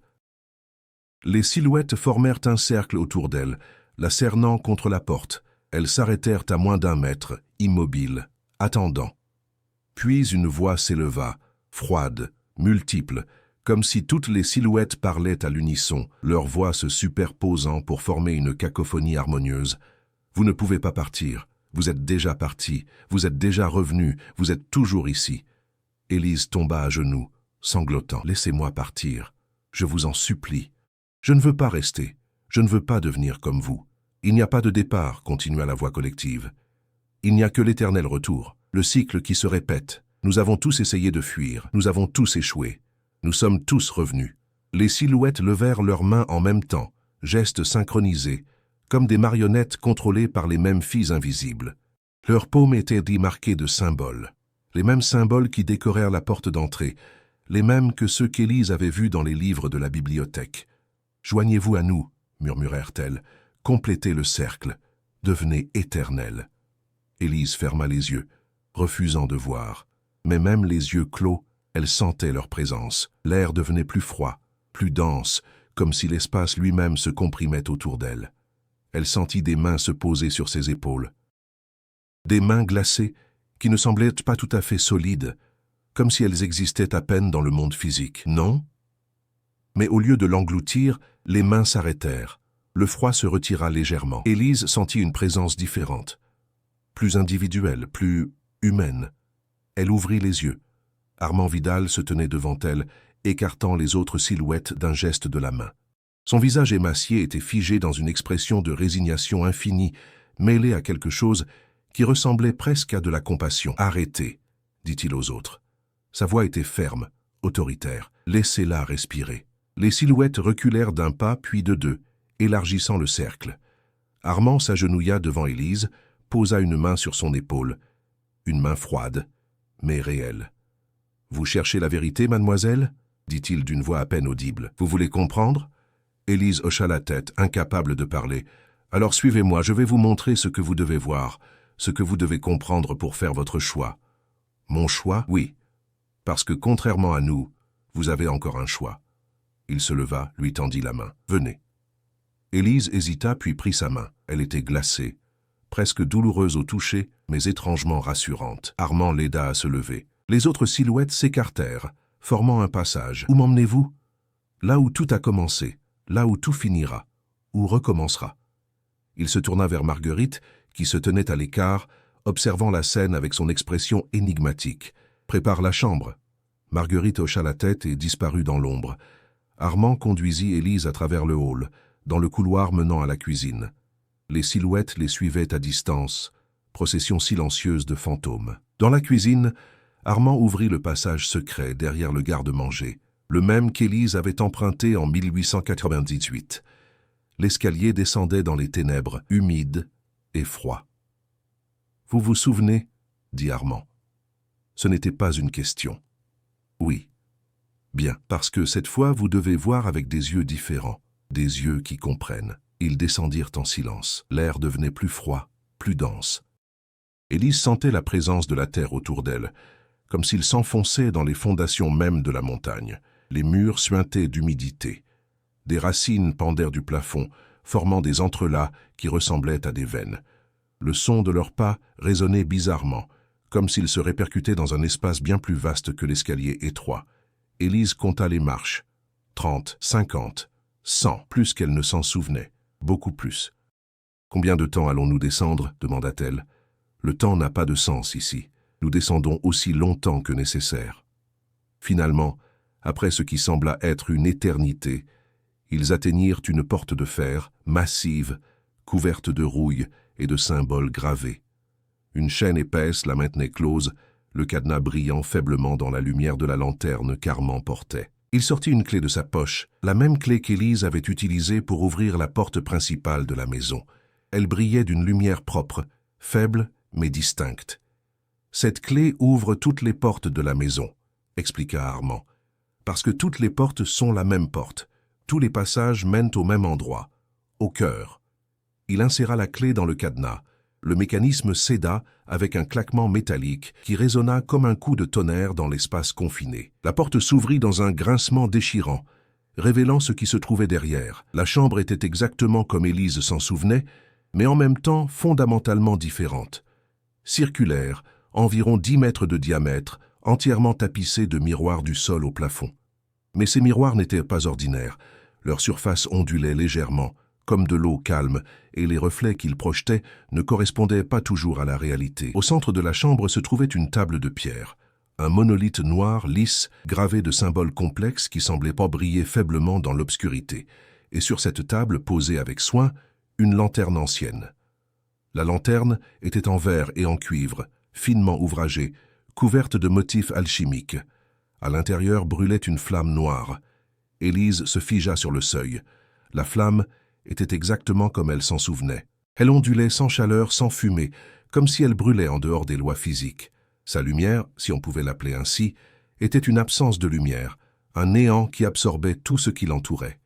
Speaker 1: Les silhouettes formèrent un cercle autour d'elle, la cernant contre la porte. Elles s'arrêtèrent à moins d'1 mètre, immobiles, attendant. Puis une voix s'éleva, froide, multiple, comme si toutes les silhouettes parlaient à l'unisson, leurs voix se superposant pour former une cacophonie harmonieuse. « Vous ne pouvez pas partir. Vous êtes déjà parti. Vous êtes déjà revenu. Vous êtes toujours ici. » Élise tomba à genoux, sanglotant. « Laissez-moi partir. Je vous en supplie. Je ne veux pas rester. Je ne veux pas devenir comme vous. » « Il n'y a pas de départ, » continua la voix collective. « Il n'y a que l'éternel retour, le cycle qui se répète. Nous avons tous essayé de fuir, nous avons tous échoué. Nous sommes tous revenus. » Les silhouettes levèrent leurs mains en même temps, gestes synchronisés, comme des marionnettes contrôlées par les mêmes filles invisibles. Leurs paumes étaient marquées de symboles, les mêmes symboles qui décorèrent la porte d'entrée, les mêmes que ceux qu'Élise avait vus dans les livres de la bibliothèque. « Joignez-vous à nous, » murmurèrent-elles. « Complétez le cercle, devenez éternel. » Élise ferma les yeux, refusant de voir. Mais même les yeux clos, elle sentait leur présence. L'air devenait plus froid, plus dense, comme si l'espace lui-même se comprimait autour d'elle. Elle sentit des mains se poser sur ses épaules. Des mains glacées qui ne semblaient pas tout à fait solides, comme si elles existaient à peine dans le monde physique. Non? Mais au lieu de l'engloutir, les mains s'arrêtèrent. Le froid se retira légèrement. Élise sentit une présence différente, plus individuelle, plus humaine. Elle ouvrit les yeux. Armand Vidal se tenait devant elle, écartant les autres silhouettes d'un geste de la main. Son visage émacié était figé dans une expression de résignation infinie, mêlée à quelque chose qui ressemblait presque à de la compassion. « Arrêtez », dit-il aux autres. Sa voix était ferme, autoritaire. « Laissez-la respirer. » Les silhouettes reculèrent d'1 pas puis de 2, élargissant le cercle. Armand s'agenouilla devant Élise, posa une main sur son épaule. Une main froide, mais réelle. « Vous cherchez la vérité, mademoiselle ?» dit-il d'une voix à peine audible. « Vous voulez comprendre ?» Élise hocha la tête, incapable de parler. « Alors suivez-moi, je vais vous montrer ce que vous devez voir, ce que vous devez comprendre pour faire votre choix. »« Mon choix ? Oui. Parce que, contrairement à nous, vous avez encore un choix. » Il se leva, lui tendit la main. « Venez. » Élise hésita puis prit sa main. Elle était glacée, presque douloureuse au toucher, mais étrangement rassurante. Armand l'aida à se lever. Les autres silhouettes s'écartèrent, formant un passage. « Où m'emmenez-vous ?»« Là où tout a commencé, là où tout finira, où recommencera. » Il se tourna vers Marguerite, qui se tenait à l'écart, observant la scène avec son expression énigmatique. « Prépare la chambre. » Marguerite hocha la tête et disparut dans l'ombre. Armand conduisit Élise à travers le hall, dans le couloir menant à la cuisine. Les silhouettes les suivaient à distance, procession silencieuse de fantômes. Dans la cuisine, Armand ouvrit le passage secret derrière le garde-manger, le même qu'Élise avait emprunté en 1898. L'escalier descendait dans les ténèbres, humide et froid. « Vous vous souvenez ?» dit Armand. Ce n'était pas une question. « Oui. » Bien, parce que cette fois, vous devez voir avec des yeux différents, des yeux qui comprennent. Ils descendirent en silence. L'air devenait plus froid, plus dense. Élise sentait la présence de la terre autour d'elle, comme s'il s'enfonçait dans les fondations mêmes de la montagne. Les murs suintaient d'humidité. Des racines pendèrent du plafond, formant des entrelacs qui ressemblaient à des veines. Le son de leurs pas résonnait bizarrement, comme s'ils se répercutaient dans un espace bien plus vaste que l'escalier étroit. Élise compta les marches. 30, 50, 100, plus qu'elle ne s'en souvenait. Beaucoup plus. « Combien de temps allons-nous descendre ?» demanda-t-elle. « Le temps n'a pas de sens ici. Nous descendons aussi longtemps que nécessaire. » Finalement, après ce qui sembla être une éternité, ils atteignirent une porte de fer, massive, couverte de rouille et de symboles gravés. Une chaîne épaisse la maintenait close, le cadenas brillant faiblement dans la lumière de la lanterne qu'Armand portait. Il sortit une clé de sa poche, la même clé qu'Élise avait utilisée pour ouvrir la porte principale de la maison. Elle brillait d'une lumière propre, faible mais distincte. « Cette clé ouvre toutes les portes de la maison », expliqua Armand. « Parce que toutes les portes sont la même porte. Tous les passages mènent au même endroit, au cœur. » Il inséra la clé dans le cadenas. Le mécanisme céda avec un claquement métallique qui résonna comme un coup de tonnerre dans l'espace confiné. La porte s'ouvrit dans un grincement déchirant, révélant ce qui se trouvait derrière. La chambre était exactement comme Élise s'en souvenait, mais en même temps fondamentalement différente. Circulaire, environ 10 mètres de diamètre, entièrement tapissée de miroirs du sol au plafond. Mais ces miroirs n'étaient pas ordinaires. Leur surface ondulait légèrement, comme de l'eau calme, et les reflets qu'ils projetaient ne correspondaient pas toujours à la réalité. Au centre de la chambre se trouvait une table de pierre, un monolithe noir, lisse, gravé de symboles complexes qui semblaient pas briller faiblement dans l'obscurité, et sur cette table, posée avec soin, une lanterne ancienne. La lanterne était en verre et en cuivre, finement ouvragée, couverte de motifs alchimiques. À l'intérieur brûlait une flamme noire. Élise se figea sur le seuil. La flamme était exactement comme elle s'en souvenait. Elle ondulait sans chaleur, sans fumée, comme si elle brûlait en dehors des lois physiques. Sa lumière, si on pouvait l'appeler ainsi, était une absence de lumière, un néant qui absorbait tout ce qui l'entourait.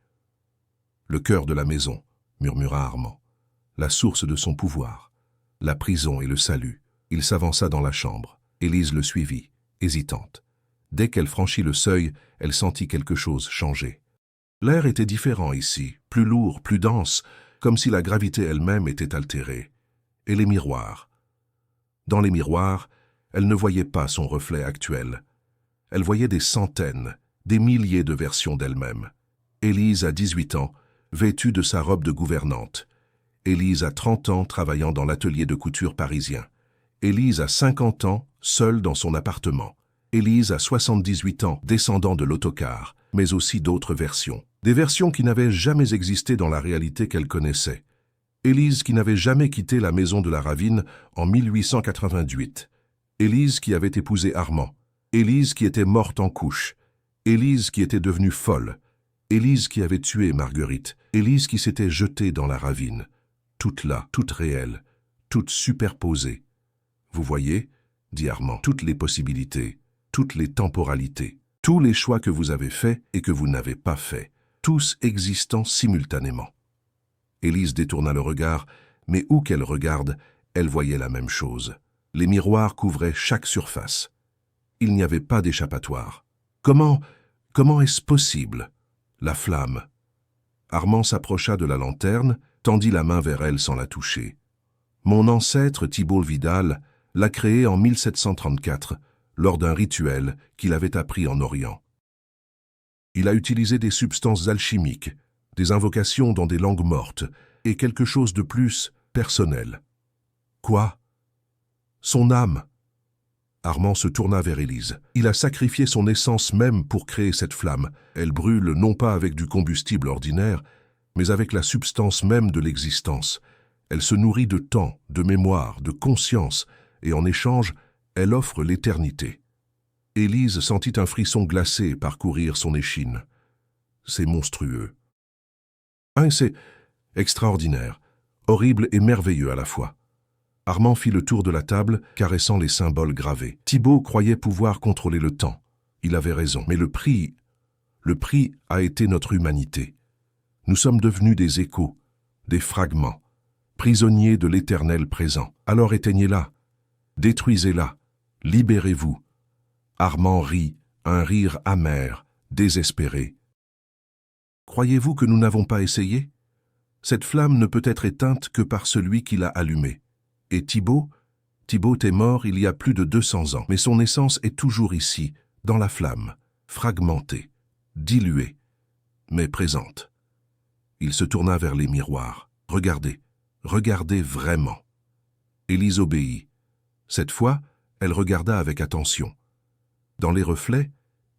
Speaker 1: « Le cœur de la maison », murmura Armand, « la source de son pouvoir, la prison et le salut. » Il s'avança dans la chambre. Élise le suivit, hésitante. Dès qu'elle franchit le seuil, elle sentit quelque chose changer. L'air était différent ici, plus lourd, plus dense, comme si la gravité elle-même était altérée. Et les miroirs. Dans les miroirs, elle ne voyait pas son reflet actuel. Elle voyait des centaines, des milliers de versions d'elle-même. Élise a 18 ans, vêtue de sa robe de gouvernante. Élise a 30 ans, travaillant dans l'atelier de couture parisien. Élise a 50 ans, seule dans son appartement. Élise a 78 ans, descendant de l'autocar, mais aussi d'autres versions. Des versions qui n'avaient jamais existé dans la réalité qu'elle connaissait. Élise qui n'avait jamais quitté la maison de la Ravine en 1888. Élise qui avait épousé Armand. Élise qui était morte en couche. Élise qui était devenue folle. Élise qui avait tué Marguerite. Élise qui s'était jetée dans la ravine. Toute là, toute réelle, toute superposée. Vous voyez, dit Armand, toutes les possibilités, toutes les temporalités, tous les choix que vous avez faits et que vous n'avez pas faits, tous existant simultanément. Élise détourna le regard, mais où qu'elle regarde, elle voyait la même chose. Les miroirs couvraient chaque surface. Il n'y avait pas d'échappatoire. Comment est-ce possible? La flamme. Armand s'approcha de la lanterne, tendit la main vers elle sans la toucher. Mon ancêtre, Thibault Vidal, l'a créée en 1734, lors d'un rituel qu'il avait appris en Orient. Il a utilisé des substances alchimiques, des invocations dans des langues mortes, et quelque chose de plus personnel. Quoi? Son âme. Armand se tourna vers Élise. Il a sacrifié son essence même pour créer cette flamme. Elle brûle non pas avec du combustible ordinaire, mais avec la substance même de l'existence. Elle se nourrit de temps, de mémoire, de conscience, et en échange, elle offre l'éternité. Élise sentit un frisson glacé parcourir son échine. C'est monstrueux. C'est extraordinaire, horrible et merveilleux à la fois. Armand fit le tour de la table, caressant les symboles gravés. Thibault croyait pouvoir contrôler le temps. Il avait raison, mais le prix a été notre humanité. Nous sommes devenus des échos, des fragments, prisonniers de l'éternel présent. Alors éteignez-la, détruisez-la, libérez-vous. Armand rit, un rire amer, désespéré. Croyez-vous que nous n'avons pas essayé? Cette flamme ne peut être éteinte que par celui qui l'a allumée. Et Thibault est mort il y a plus de 200 ans, mais son essence est toujours ici, dans la flamme, fragmentée, diluée, mais présente. Il se tourna vers les miroirs. Regardez, regardez vraiment. Élise obéit. Cette fois, elle regarda avec attention. Dans les reflets,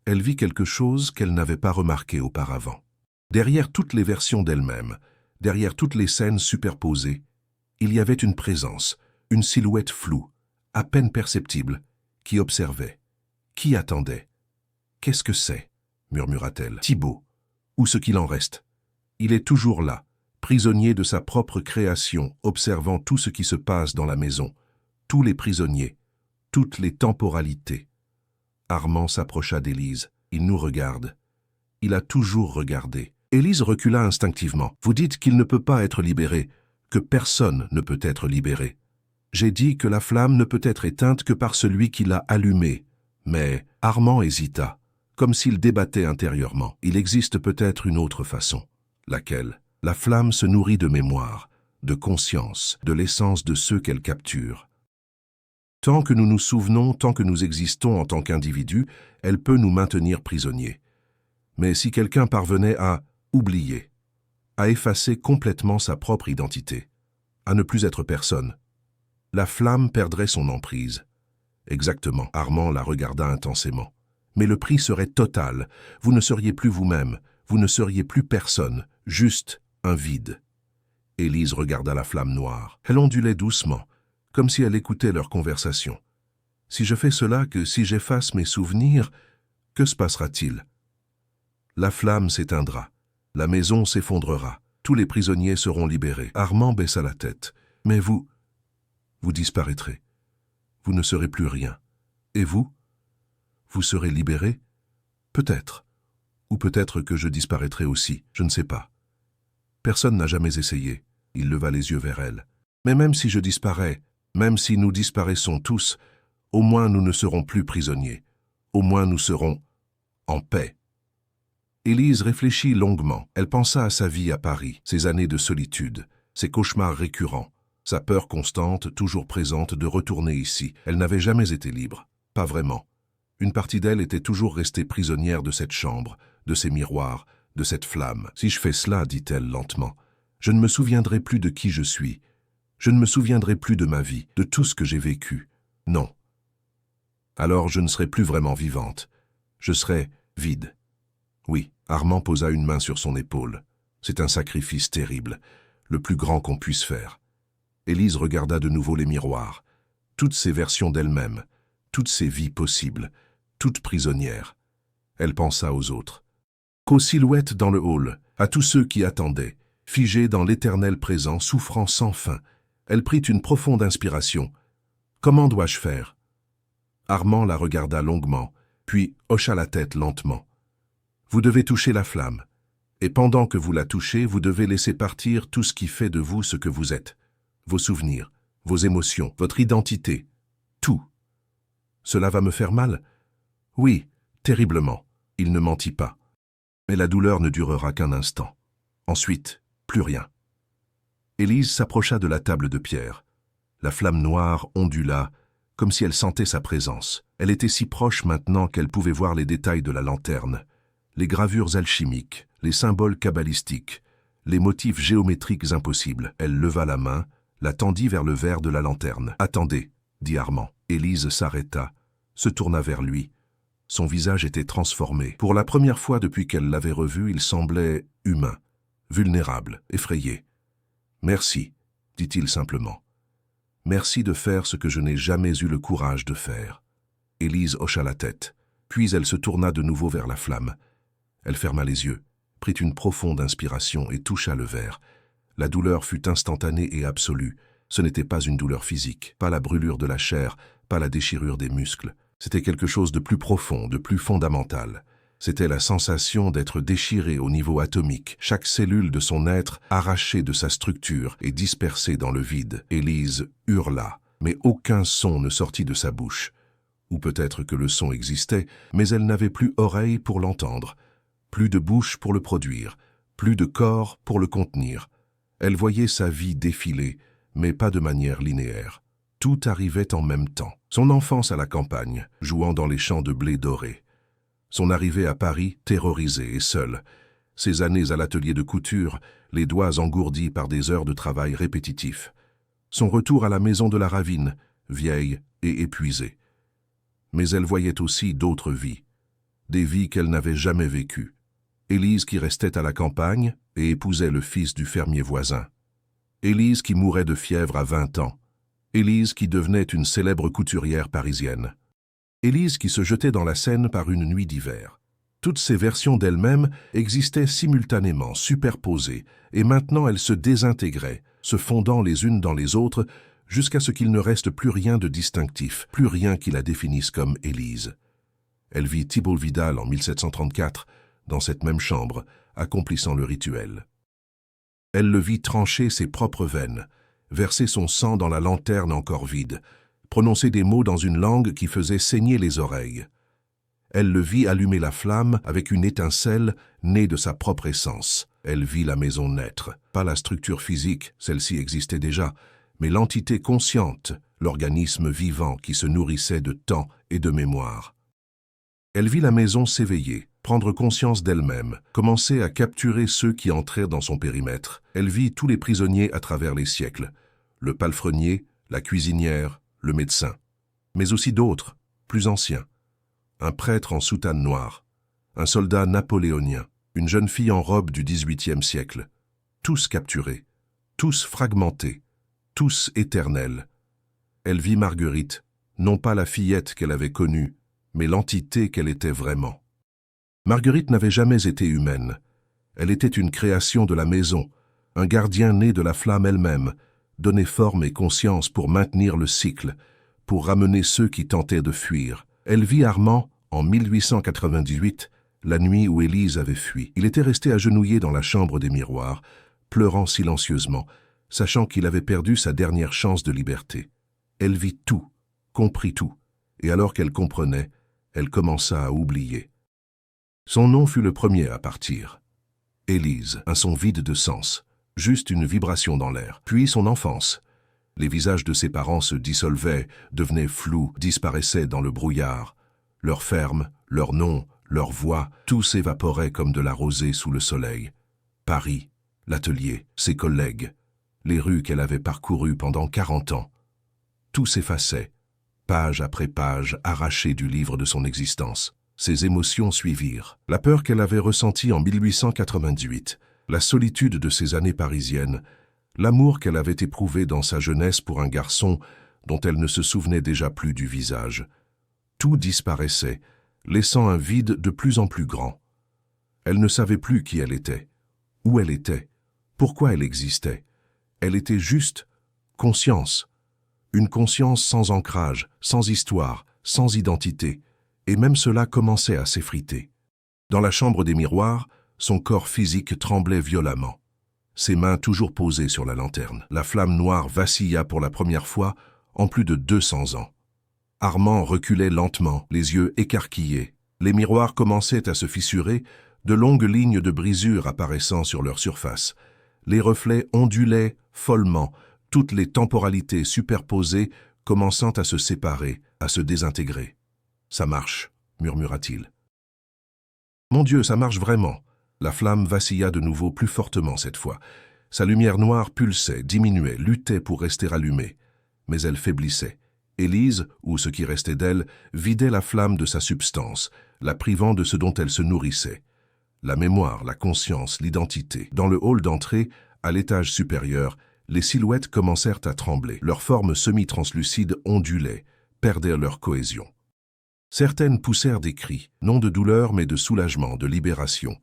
Speaker 1: elle vit quelque chose qu'elle n'avait pas remarqué auparavant. Derrière toutes les versions d'elle-même, derrière toutes les scènes superposées, il y avait une présence, une silhouette floue, à peine perceptible, qui observait, qui attendait. Qu'est-ce que c'est? murmura-t-elle. Thibaut, ou ce qu'il en reste. Il est toujours là, prisonnier de sa propre création, observant tout ce qui se passe dans la maison, tous les prisonniers, toutes les temporalités. Armand s'approcha d'Élise. Il nous regarde. Il a toujours regardé. Élise recula instinctivement. Vous dites qu'il ne peut pas être libéré, que personne ne peut être libéré. J'ai dit que la flamme ne peut être éteinte que par celui qui l'a allumée. Mais Armand hésita, comme s'il débattait intérieurement. Il existe peut-être une autre façon. Laquelle? La flamme se nourrit de mémoire, de conscience, de l'essence de ceux qu'elle capture. Tant que nous nous souvenons, tant que nous existons en tant qu'individus, elle peut nous maintenir prisonniers. Mais si quelqu'un parvenait à oublier, à effacer complètement sa propre identité, à ne plus être personne, la flamme perdrait son emprise. Exactement, Armand la regarda intensément. Mais le prix serait total. Vous ne seriez plus vous-même, vous ne seriez plus personne, juste un vide. Élise regarda la flamme noire. Elle ondulait doucement, comme si elle écoutait leur conversation. Si je fais cela, que si j'efface mes souvenirs, que se passera-t-il? La flamme s'éteindra, la maison s'effondrera, tous les prisonniers seront libérés. Armand baissa la tête. Mais vous disparaîtrez. Vous ne serez plus rien. Et vous? Vous serez libéré? Peut-être. Ou peut-être que je disparaîtrai aussi, je ne sais pas. Personne n'a jamais essayé. Il leva les yeux vers elle. Mais même si je disparais, même si nous disparaissons tous, au moins nous ne serons plus prisonniers. Au moins nous serons en paix. Élise réfléchit longuement. Elle pensa à sa vie à Paris, ses années de solitude, ses cauchemars récurrents, sa peur constante, toujours présente, de retourner ici. Elle n'avait jamais été libre. Pas vraiment. Une partie d'elle était toujours restée prisonnière de cette chambre, de ces miroirs, de cette flamme. Si je fais cela, dit-elle lentement, je ne me souviendrai plus de qui je suis. Je ne me souviendrai plus de ma vie, de tout ce que j'ai vécu. Non. Alors je ne serai plus vraiment vivante. Je serai vide. Oui, Armand posa une main sur son épaule. C'est un sacrifice terrible, le plus grand qu'on puisse faire. Élise regarda de nouveau les miroirs, toutes ces versions d'elle-même, toutes ces vies possibles, toutes prisonnières. Elle pensa aux autres. Qu'aux silhouettes dans le hall, à tous ceux qui attendaient, figés dans l'éternel présent, souffrant sans fin. Elle prit une profonde inspiration. Comment dois-je faire? Armand la regarda longuement, puis hocha la tête lentement. Vous devez toucher la flamme, et pendant que vous la touchez, vous devez laisser partir tout ce qui fait de vous ce que vous êtes. Vos souvenirs, vos émotions, votre identité, tout. Cela va me faire mal? Oui, terriblement. Il ne mentit pas. Mais la douleur ne durera qu'un instant. Ensuite, plus rien. Élise s'approcha de la table de pierre. La flamme noire ondula, comme si elle sentait sa présence. Elle était si proche maintenant qu'elle pouvait voir les détails de la lanterne, les gravures alchimiques, les symboles kabbalistiques, les motifs géométriques impossibles. Elle leva la main, la tendit vers le verre de la lanterne. « Attendez, » dit Armand. Élise s'arrêta, se tourna vers lui. Son visage était transformé. Pour la première fois depuis qu'elle l'avait revu, il semblait humain, vulnérable, effrayé. « Merci, » dit-il simplement. « Merci de faire ce que je n'ai jamais eu le courage de faire. » Élise hocha la tête, puis elle se tourna de nouveau vers la flamme. Elle ferma les yeux, prit une profonde inspiration et toucha le verre. La douleur fut instantanée et absolue. Ce n'était pas une douleur physique, pas la brûlure de la chair, pas la déchirure des muscles. C'était quelque chose de plus profond, de plus fondamental. C'était la sensation d'être déchiré au niveau atomique, chaque cellule de son être arrachée de sa structure et dispersée dans le vide. Élise hurla, mais aucun son ne sortit de sa bouche. Ou peut-être que le son existait, mais elle n'avait plus oreille pour l'entendre, plus de bouche pour le produire, plus de corps pour le contenir. Elle voyait sa vie défiler, mais pas de manière linéaire. Tout arrivait en même temps. Son enfance à la campagne, jouant dans les champs de blé doré. Son arrivée à Paris, terrorisée et seule. Ses années à l'atelier de couture, les doigts engourdis par des heures de travail répétitifs. Son retour à la maison de la Ravine, vieille et épuisée. Mais elle voyait aussi d'autres vies. Des vies qu'elle n'avait jamais vécues. Élise qui restait à la campagne et épousait le fils du fermier voisin. Élise qui mourait de fièvre à 20 ans. Élise qui devenait une célèbre couturière parisienne. Élise qui se jetait dans la Seine par une nuit d'hiver. Toutes ces versions d'elle-même existaient simultanément, superposées, et maintenant elles se désintégraient, se fondant les unes dans les autres, jusqu'à ce qu'il ne reste plus rien de distinctif, plus rien qui la définisse comme Élise. Elle vit Thibault Vidal en 1734, dans cette même chambre, accomplissant le rituel. Elle le vit trancher ses propres veines, verser son sang dans la lanterne encore vide, prononcer des mots dans une langue qui faisait saigner les oreilles. Elle le vit allumer la flamme avec une étincelle née de sa propre essence. Elle vit la maison naître. Pas la structure physique, celle-ci existait déjà, mais l'entité consciente, l'organisme vivant qui se nourrissait de temps et de mémoire. Elle vit la maison s'éveiller, prendre conscience d'elle-même, commencer à capturer ceux qui entrèrent dans son périmètre. Elle vit tous les prisonniers à travers les siècles, le palefrenier, la cuisinière, le médecin, mais aussi d'autres, plus anciens. Un prêtre en soutane noire, un soldat napoléonien, une jeune fille en robe du XVIIIe siècle, tous capturés, tous fragmentés, tous éternels. Elle vit Marguerite, non pas la fillette qu'elle avait connue, mais l'entité qu'elle était vraiment. Marguerite n'avait jamais été humaine. Elle était une création de la maison, un gardien né de la flamme elle-même, donné forme et conscience pour maintenir le cycle, pour ramener ceux qui tentaient de fuir. Elle vit Armand en 1898, la nuit où Élise avait fui. Il était resté agenouillé dans la chambre des miroirs, pleurant silencieusement, sachant qu'il avait perdu sa dernière chance de liberté. Elle vit tout, comprit tout, et alors qu'elle comprenait, elle commença à oublier. Son nom fut le premier à partir. Élise, un son vide de sens, juste une vibration dans l'air. Puis son enfance. Les visages de ses parents se dissolvaient, devenaient flous, disparaissaient dans le brouillard. Leurs fermes, leurs noms, leurs voix, tout s'évaporait comme de la rosée sous le soleil. Paris, l'atelier, ses collègues, les rues qu'elle avait parcourues pendant 40 ans. Tout s'effaçait, page après page arrachée du livre de son existence. Ses émotions suivirent. La peur qu'elle avait ressentie en 1898, la solitude de ses années parisiennes, l'amour qu'elle avait éprouvé dans sa jeunesse pour un garçon dont elle ne se souvenait déjà plus du visage. Tout disparaissait, laissant un vide de plus en plus grand. Elle ne savait plus qui elle était, où elle était, pourquoi elle existait. Elle était juste conscience. Une conscience sans ancrage, sans histoire, sans identité. Et même cela commençait à s'effriter. Dans la chambre des miroirs, son corps physique tremblait violemment. Ses mains toujours posées sur la lanterne. La flamme noire vacilla pour la première fois en plus de 200 ans. Armand reculait lentement, les yeux écarquillés. Les miroirs commençaient à se fissurer, de longues lignes de brisures apparaissant sur leur surface. Les reflets ondulaient follement, toutes les temporalités superposées commençant à se séparer, à se désintégrer. « Ça marche », murmura-t-il. « Mon Dieu, ça marche vraiment !» La flamme vacilla de nouveau plus fortement cette fois. Sa lumière noire pulsait, diminuait, luttait pour rester allumée. Mais elle faiblissait. Élise, ou ce qui restait d'elle, vidait la flamme de sa substance, la privant de ce dont elle se nourrissait. La mémoire, la conscience, l'identité. Dans le hall d'entrée, à l'étage supérieur, les silhouettes commencèrent à trembler. Leurs formes semi-translucides ondulaient, perdaient leur cohésion. Certaines poussèrent des cris, non de douleur mais de soulagement, de libération.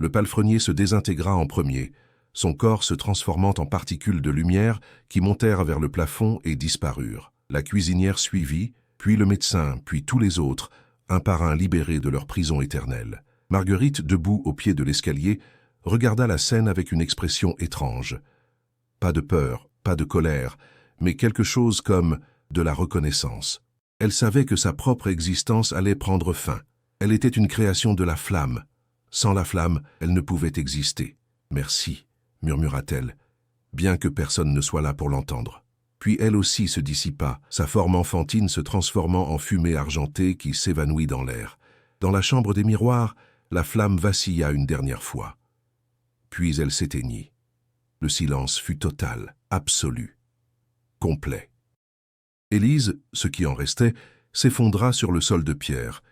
Speaker 1: Le palefrenier se désintégra en premier, son corps se transformant en particules de lumière qui montèrent vers le plafond et disparurent. La cuisinière suivit, puis le médecin, puis tous les autres, un par un libérés de leur prison éternelle. Marguerite, debout au pied de l'escalier, regarda la scène avec une expression étrange. Pas de peur, pas de colère, mais quelque chose comme de la reconnaissance. Elle savait que sa propre existence allait prendre fin. Elle était une création de la flamme. Sans la flamme, elle ne pouvait exister. « Merci », murmura-t-elle, bien que personne ne soit là pour l'entendre. Puis elle aussi se dissipa, sa forme enfantine se transformant en fumée argentée qui s'évanouit dans l'air. Dans la chambre des miroirs, la flamme vacilla une dernière fois. Puis elle s'éteignit. Le silence fut total, absolu, complet. Élise, ce qui en restait, s'effondra sur le sol de pierre.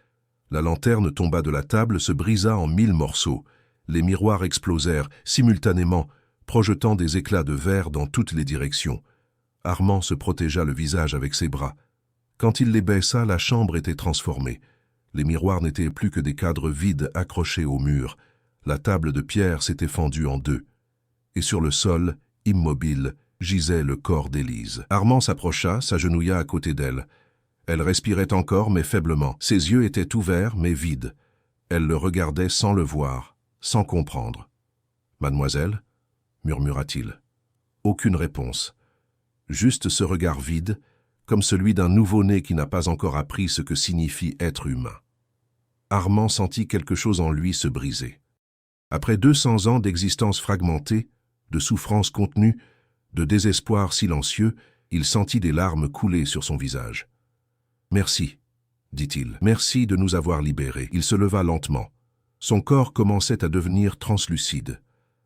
Speaker 1: La lanterne tomba de la table, se brisa en 1000 morceaux. Les miroirs explosèrent, simultanément, projetant des éclats de verre dans toutes les directions. Armand se protégea le visage avec ses bras. Quand il les baissa, la chambre était transformée. Les miroirs n'étaient plus que des cadres vides accrochés au mur. La table de pierre s'était fendue en deux. Et sur le sol, immobile, gisait le corps d'Élise. Armand s'approcha, s'agenouilla à côté d'elle. Elle respirait encore, mais faiblement. Ses yeux étaient ouverts, mais vides. Elle le regardait sans le voir, sans comprendre. « Mademoiselle ?» murmura-t-il. Aucune réponse. Juste ce regard vide, comme celui d'un nouveau-né qui n'a pas encore appris ce que signifie être humain. Armand sentit quelque chose en lui se briser. Après 200 ans d'existence fragmentée, de souffrance contenue, de désespoir silencieux, il sentit des larmes couler sur son visage. « Merci, » dit-il. « Merci de nous avoir libérés. » Il se leva lentement. Son corps commençait à devenir translucide,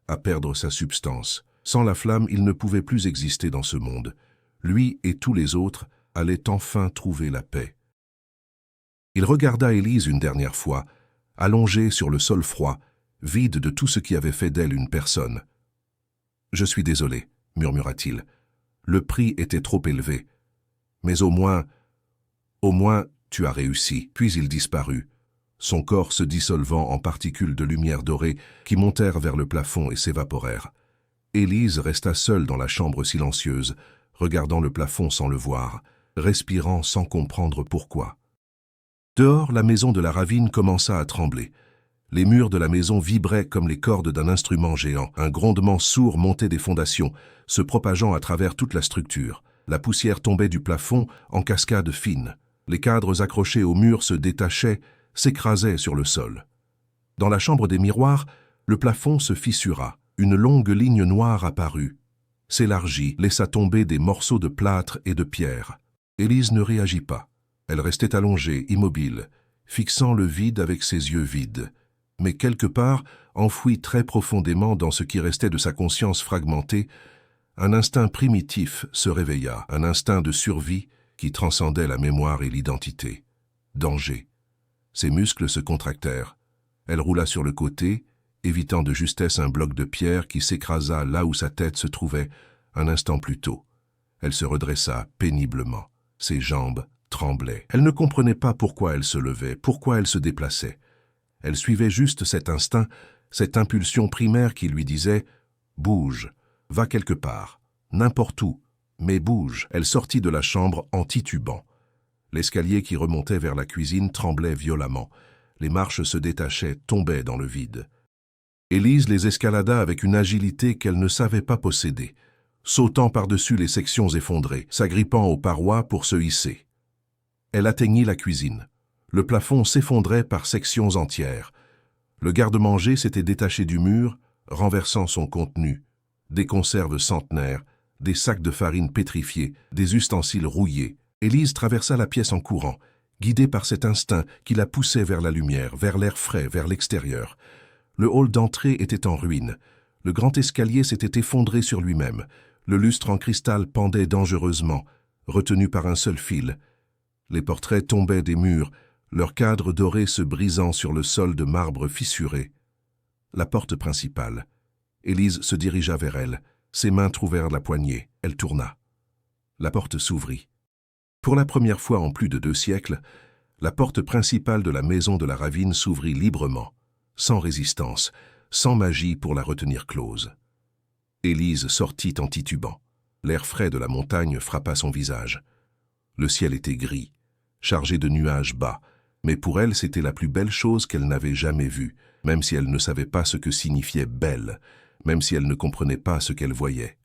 Speaker 1: à perdre sa substance. Sans la flamme, il ne pouvait plus exister dans ce monde. Lui et tous les autres allaient enfin trouver la paix. Il regarda Élise une dernière fois, allongée sur le sol froid, vide de tout ce qui avait fait d'elle une personne. « Je suis désolé, » murmura-t-il. Le prix était trop élevé. Mais au moins, tu as réussi. Puis il disparut, son corps se dissolvant en particules de lumière dorée qui montèrent vers le plafond et s'évaporèrent. Élise resta seule dans la chambre silencieuse, regardant le plafond sans le voir, respirant sans comprendre pourquoi. Dehors, la maison de la ravine commença à trembler. Les murs de la maison vibraient comme les cordes d'un instrument géant. Un grondement sourd montait des fondations, se propageant à travers toute la structure. La poussière tombait du plafond en cascades fines. Les cadres accrochés au mur se détachaient, s'écrasaient sur le sol. Dans la chambre des miroirs, le plafond se fissura. Une longue ligne noire apparut, s'élargit, laissa tomber des morceaux de plâtre et de pierre. Élise ne réagit pas. Elle restait allongée, immobile, fixant le vide avec ses yeux vides. Mais quelque part, enfoui très profondément dans ce qui restait de sa conscience fragmentée, un instinct primitif se réveilla, un instinct de survie qui transcendait la mémoire et l'identité. Danger. Ses muscles se contractèrent. Elle roula sur le côté, évitant de justesse un bloc de pierre qui s'écrasa là où sa tête se trouvait un instant plus tôt. Elle se redressa péniblement. Ses jambes tremblaient. Elle ne comprenait pas pourquoi elle se levait, pourquoi elle se déplaçait. Elle suivait juste cet instinct, cette impulsion primaire qui lui disait « Bouge, va quelque part, n'importe où, mais bouge ». Elle sortit de la chambre en titubant. L'escalier qui remontait vers la cuisine tremblait violemment. Les marches se détachaient, tombaient dans le vide. Élise les escalada avec une agilité qu'elle ne savait pas posséder, sautant par-dessus les sections effondrées, s'agrippant aux parois pour se hisser. Elle atteignit la cuisine. Le plafond s'effondrait par sections entières. Le garde-manger s'était détaché du mur, renversant son contenu. Des conserves centenaires, des sacs de farine pétrifiés, des ustensiles rouillés. Élise traversa la pièce en courant, guidée par cet instinct qui la poussait vers la lumière, vers l'air frais, vers l'extérieur. Le hall d'entrée était en ruine. Le grand escalier s'était effondré sur lui-même. Le lustre en cristal pendait dangereusement, retenu par un seul fil. Les portraits tombaient des murs, leurs cadres dorés se brisant sur le sol de marbre fissuré. La porte principale. Élise se dirigea vers elle. Ses mains trouvèrent la poignée. Elle tourna. La porte s'ouvrit. Pour la première fois en plus de 2 siècles, la porte principale de la maison de la ravine s'ouvrit librement, sans résistance, sans magie pour la retenir close. Élise sortit en titubant. L'air frais de la montagne frappa son visage. Le ciel était gris, chargé de nuages bas, mais pour elle c'était la plus belle chose qu'elle n'avait jamais vue, même si elle ne savait pas ce que signifiait « belle », même si elle ne comprenait pas ce qu'elle voyait.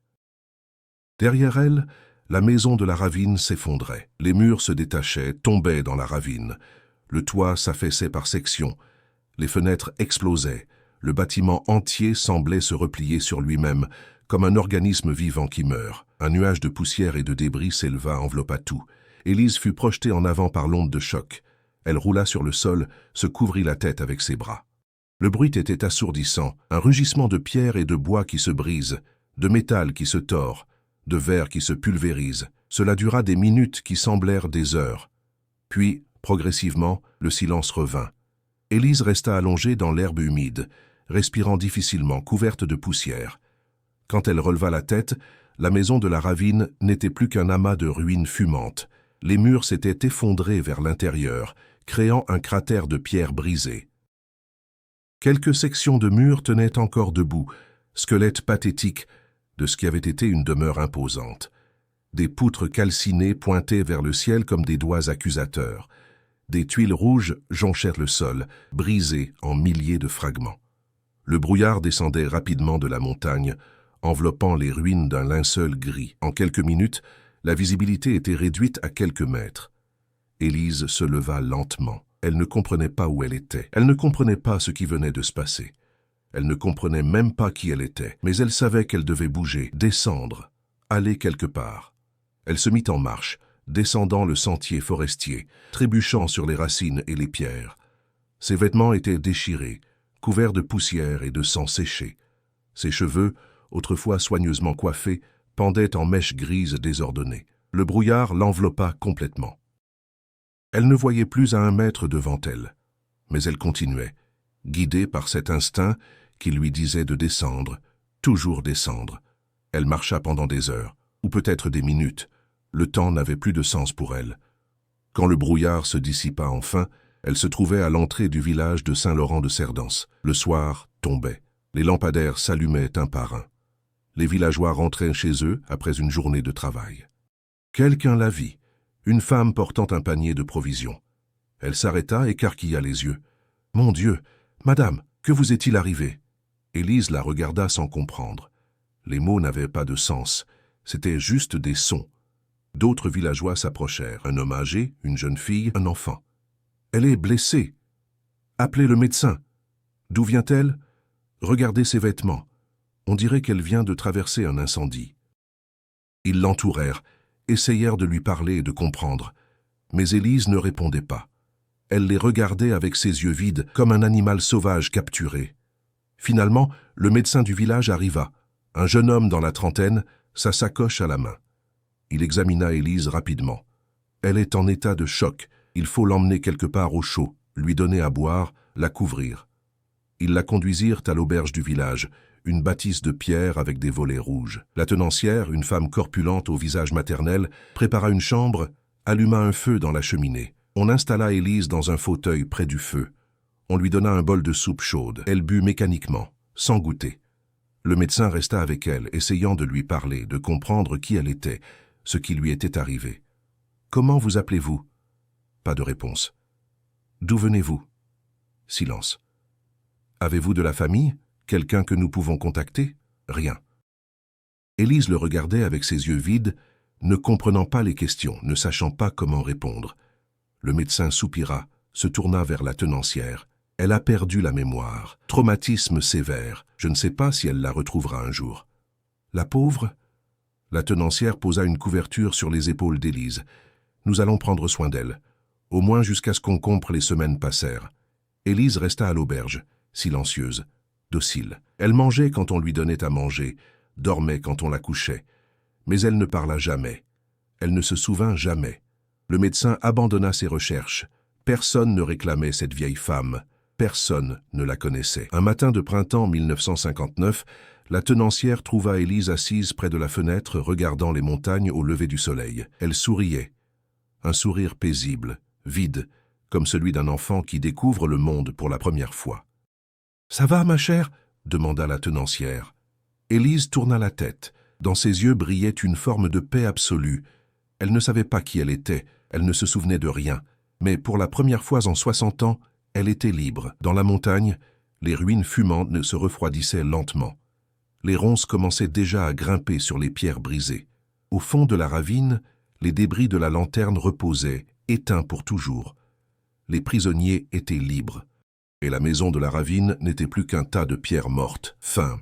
Speaker 1: Derrière elle, la maison de la ravine s'effondrait. Les murs se détachaient, tombaient dans la ravine. Le toit s'affaissait par sections. Les fenêtres explosaient. Le bâtiment entier semblait se replier sur lui-même, comme un organisme vivant qui meurt. Un nuage de poussière et de débris s'éleva, enveloppa tout. Élise fut projetée en avant par l'onde de choc. Elle roula sur le sol, se couvrit la tête avec ses bras. Le bruit était assourdissant, un rugissement de pierre et de bois qui se brise, de métal qui se tord, de verre qui se pulvérise. Cela dura des minutes qui semblèrent des heures. Puis, progressivement, le silence revint. Élise resta allongée dans l'herbe humide, respirant difficilement, couverte de poussière. Quand elle releva la tête, la maison de la ravine n'était plus qu'un amas de ruines fumantes. Les murs s'étaient effondrés vers l'intérieur, créant un cratère de pierre brisée. Quelques sections de murs tenaient encore debout, squelettes pathétiques de ce qui avait été une demeure imposante. Des poutres calcinées pointaient vers le ciel comme des doigts accusateurs. Des tuiles rouges jonchèrent le sol, brisées en milliers de fragments. Le brouillard descendait rapidement de la montagne, enveloppant les ruines d'un linceul gris. En quelques minutes, la visibilité était réduite à quelques mètres. Élise se leva lentement. Elle ne comprenait pas où elle était. Elle ne comprenait pas ce qui venait de se passer. Elle ne comprenait même pas qui elle était, mais elle savait qu'elle devait bouger, descendre, aller quelque part. Elle se mit en marche, descendant le sentier forestier, trébuchant sur les racines et les pierres. Ses vêtements étaient déchirés, couverts de poussière et de sang séché. Ses cheveux, autrefois soigneusement coiffés, pendaient en mèches grises désordonnées. Le brouillard l'enveloppa complètement. Elle ne voyait plus à 1 mètre devant elle, mais elle continuait, guidée par cet instinct qui lui disait de descendre, toujours descendre. Elle marcha pendant des heures, ou peut-être des minutes. Le temps n'avait plus de sens pour elle. Quand le brouillard se dissipa enfin, elle se trouvait à l'entrée du village de Saint-Laurent-de-Cerdance. Le soir tombait. Les lampadaires s'allumaient un par un. Les villageois rentraient chez eux après une journée de travail. Quelqu'un la vit, une femme portant un panier de provisions. Elle s'arrêta, écarquilla les yeux. « Mon Dieu, madame, que vous est-il arrivé ?» Élise la regarda sans comprendre. Les mots n'avaient pas de sens, c'étaient juste des sons. D'autres villageois s'approchèrent, un homme âgé, une jeune fille, un enfant. « Elle est blessée. Appelez le médecin. D'où vient-elle? Regardez ses vêtements. On dirait qu'elle vient de traverser un incendie. » Ils l'entourèrent, essayèrent de lui parler et de comprendre, mais Élise ne répondait pas. Elle les regardait avec ses yeux vides, comme un animal sauvage capturé. Finalement, le médecin du village arriva, un jeune homme dans la trentaine, sa sacoche à la main. Il examina Élise rapidement. Elle est en état de choc, il faut l'emmener quelque part au chaud, lui donner à boire, la couvrir. Ils la conduisirent à l'auberge du village, une bâtisse de pierre avec des volets rouges. La tenancière, une femme corpulente au visage maternel, prépara une chambre, alluma un feu dans la cheminée. On installa Élise dans un fauteuil près du feu. On lui donna un bol de soupe chaude. Elle but mécaniquement, sans goûter. Le médecin resta avec elle, essayant de lui parler, de comprendre qui elle était, ce qui lui était arrivé. « Comment vous appelez-vous » Pas de réponse. « D'où venez-vous » Silence. « Avez-vous de la famille? Quelqu'un que nous pouvons contacter » Rien. Élise le regardait avec ses yeux vides, ne comprenant pas les questions, ne sachant pas comment répondre. Le médecin soupira, se tourna vers la tenancière. Elle a perdu la mémoire. Traumatisme sévère. Je ne sais pas si elle la retrouvera un jour. La pauvre? La tenancière posa une couverture sur les épaules d'Élise. Nous allons prendre soin d'elle. Au moins jusqu'à ce qu'on compre les semaines passèrent. Élise resta à l'auberge, silencieuse, docile. Elle mangeait quand on lui donnait à manger, dormait quand on la couchait. Mais elle ne parla jamais. Elle ne se souvint jamais. Le médecin abandonna ses recherches. Personne ne réclamait cette vieille femme. Personne ne la connaissait. Un matin de printemps 1959, la tenancière trouva Élise assise près de la fenêtre, regardant les montagnes au lever du soleil. Elle souriait. Un sourire paisible, vide, comme celui d'un enfant qui découvre le monde pour la première fois. « Ça va, ma chère » demanda la tenancière. Élise tourna la tête. Dans ses yeux brillait une forme de paix absolue. Elle ne savait pas qui elle était, elle ne se souvenait de rien. Mais pour la première fois en 60 ans, elle était libre. Dans la montagne, les ruines fumantes se refroidissaient lentement. Les ronces commençaient déjà à grimper sur les pierres brisées. Au fond de la ravine, les débris de la lanterne reposaient, éteints pour toujours. Les prisonniers étaient libres. Et la maison de la ravine n'était plus qu'un tas de pierres mortes. Fin.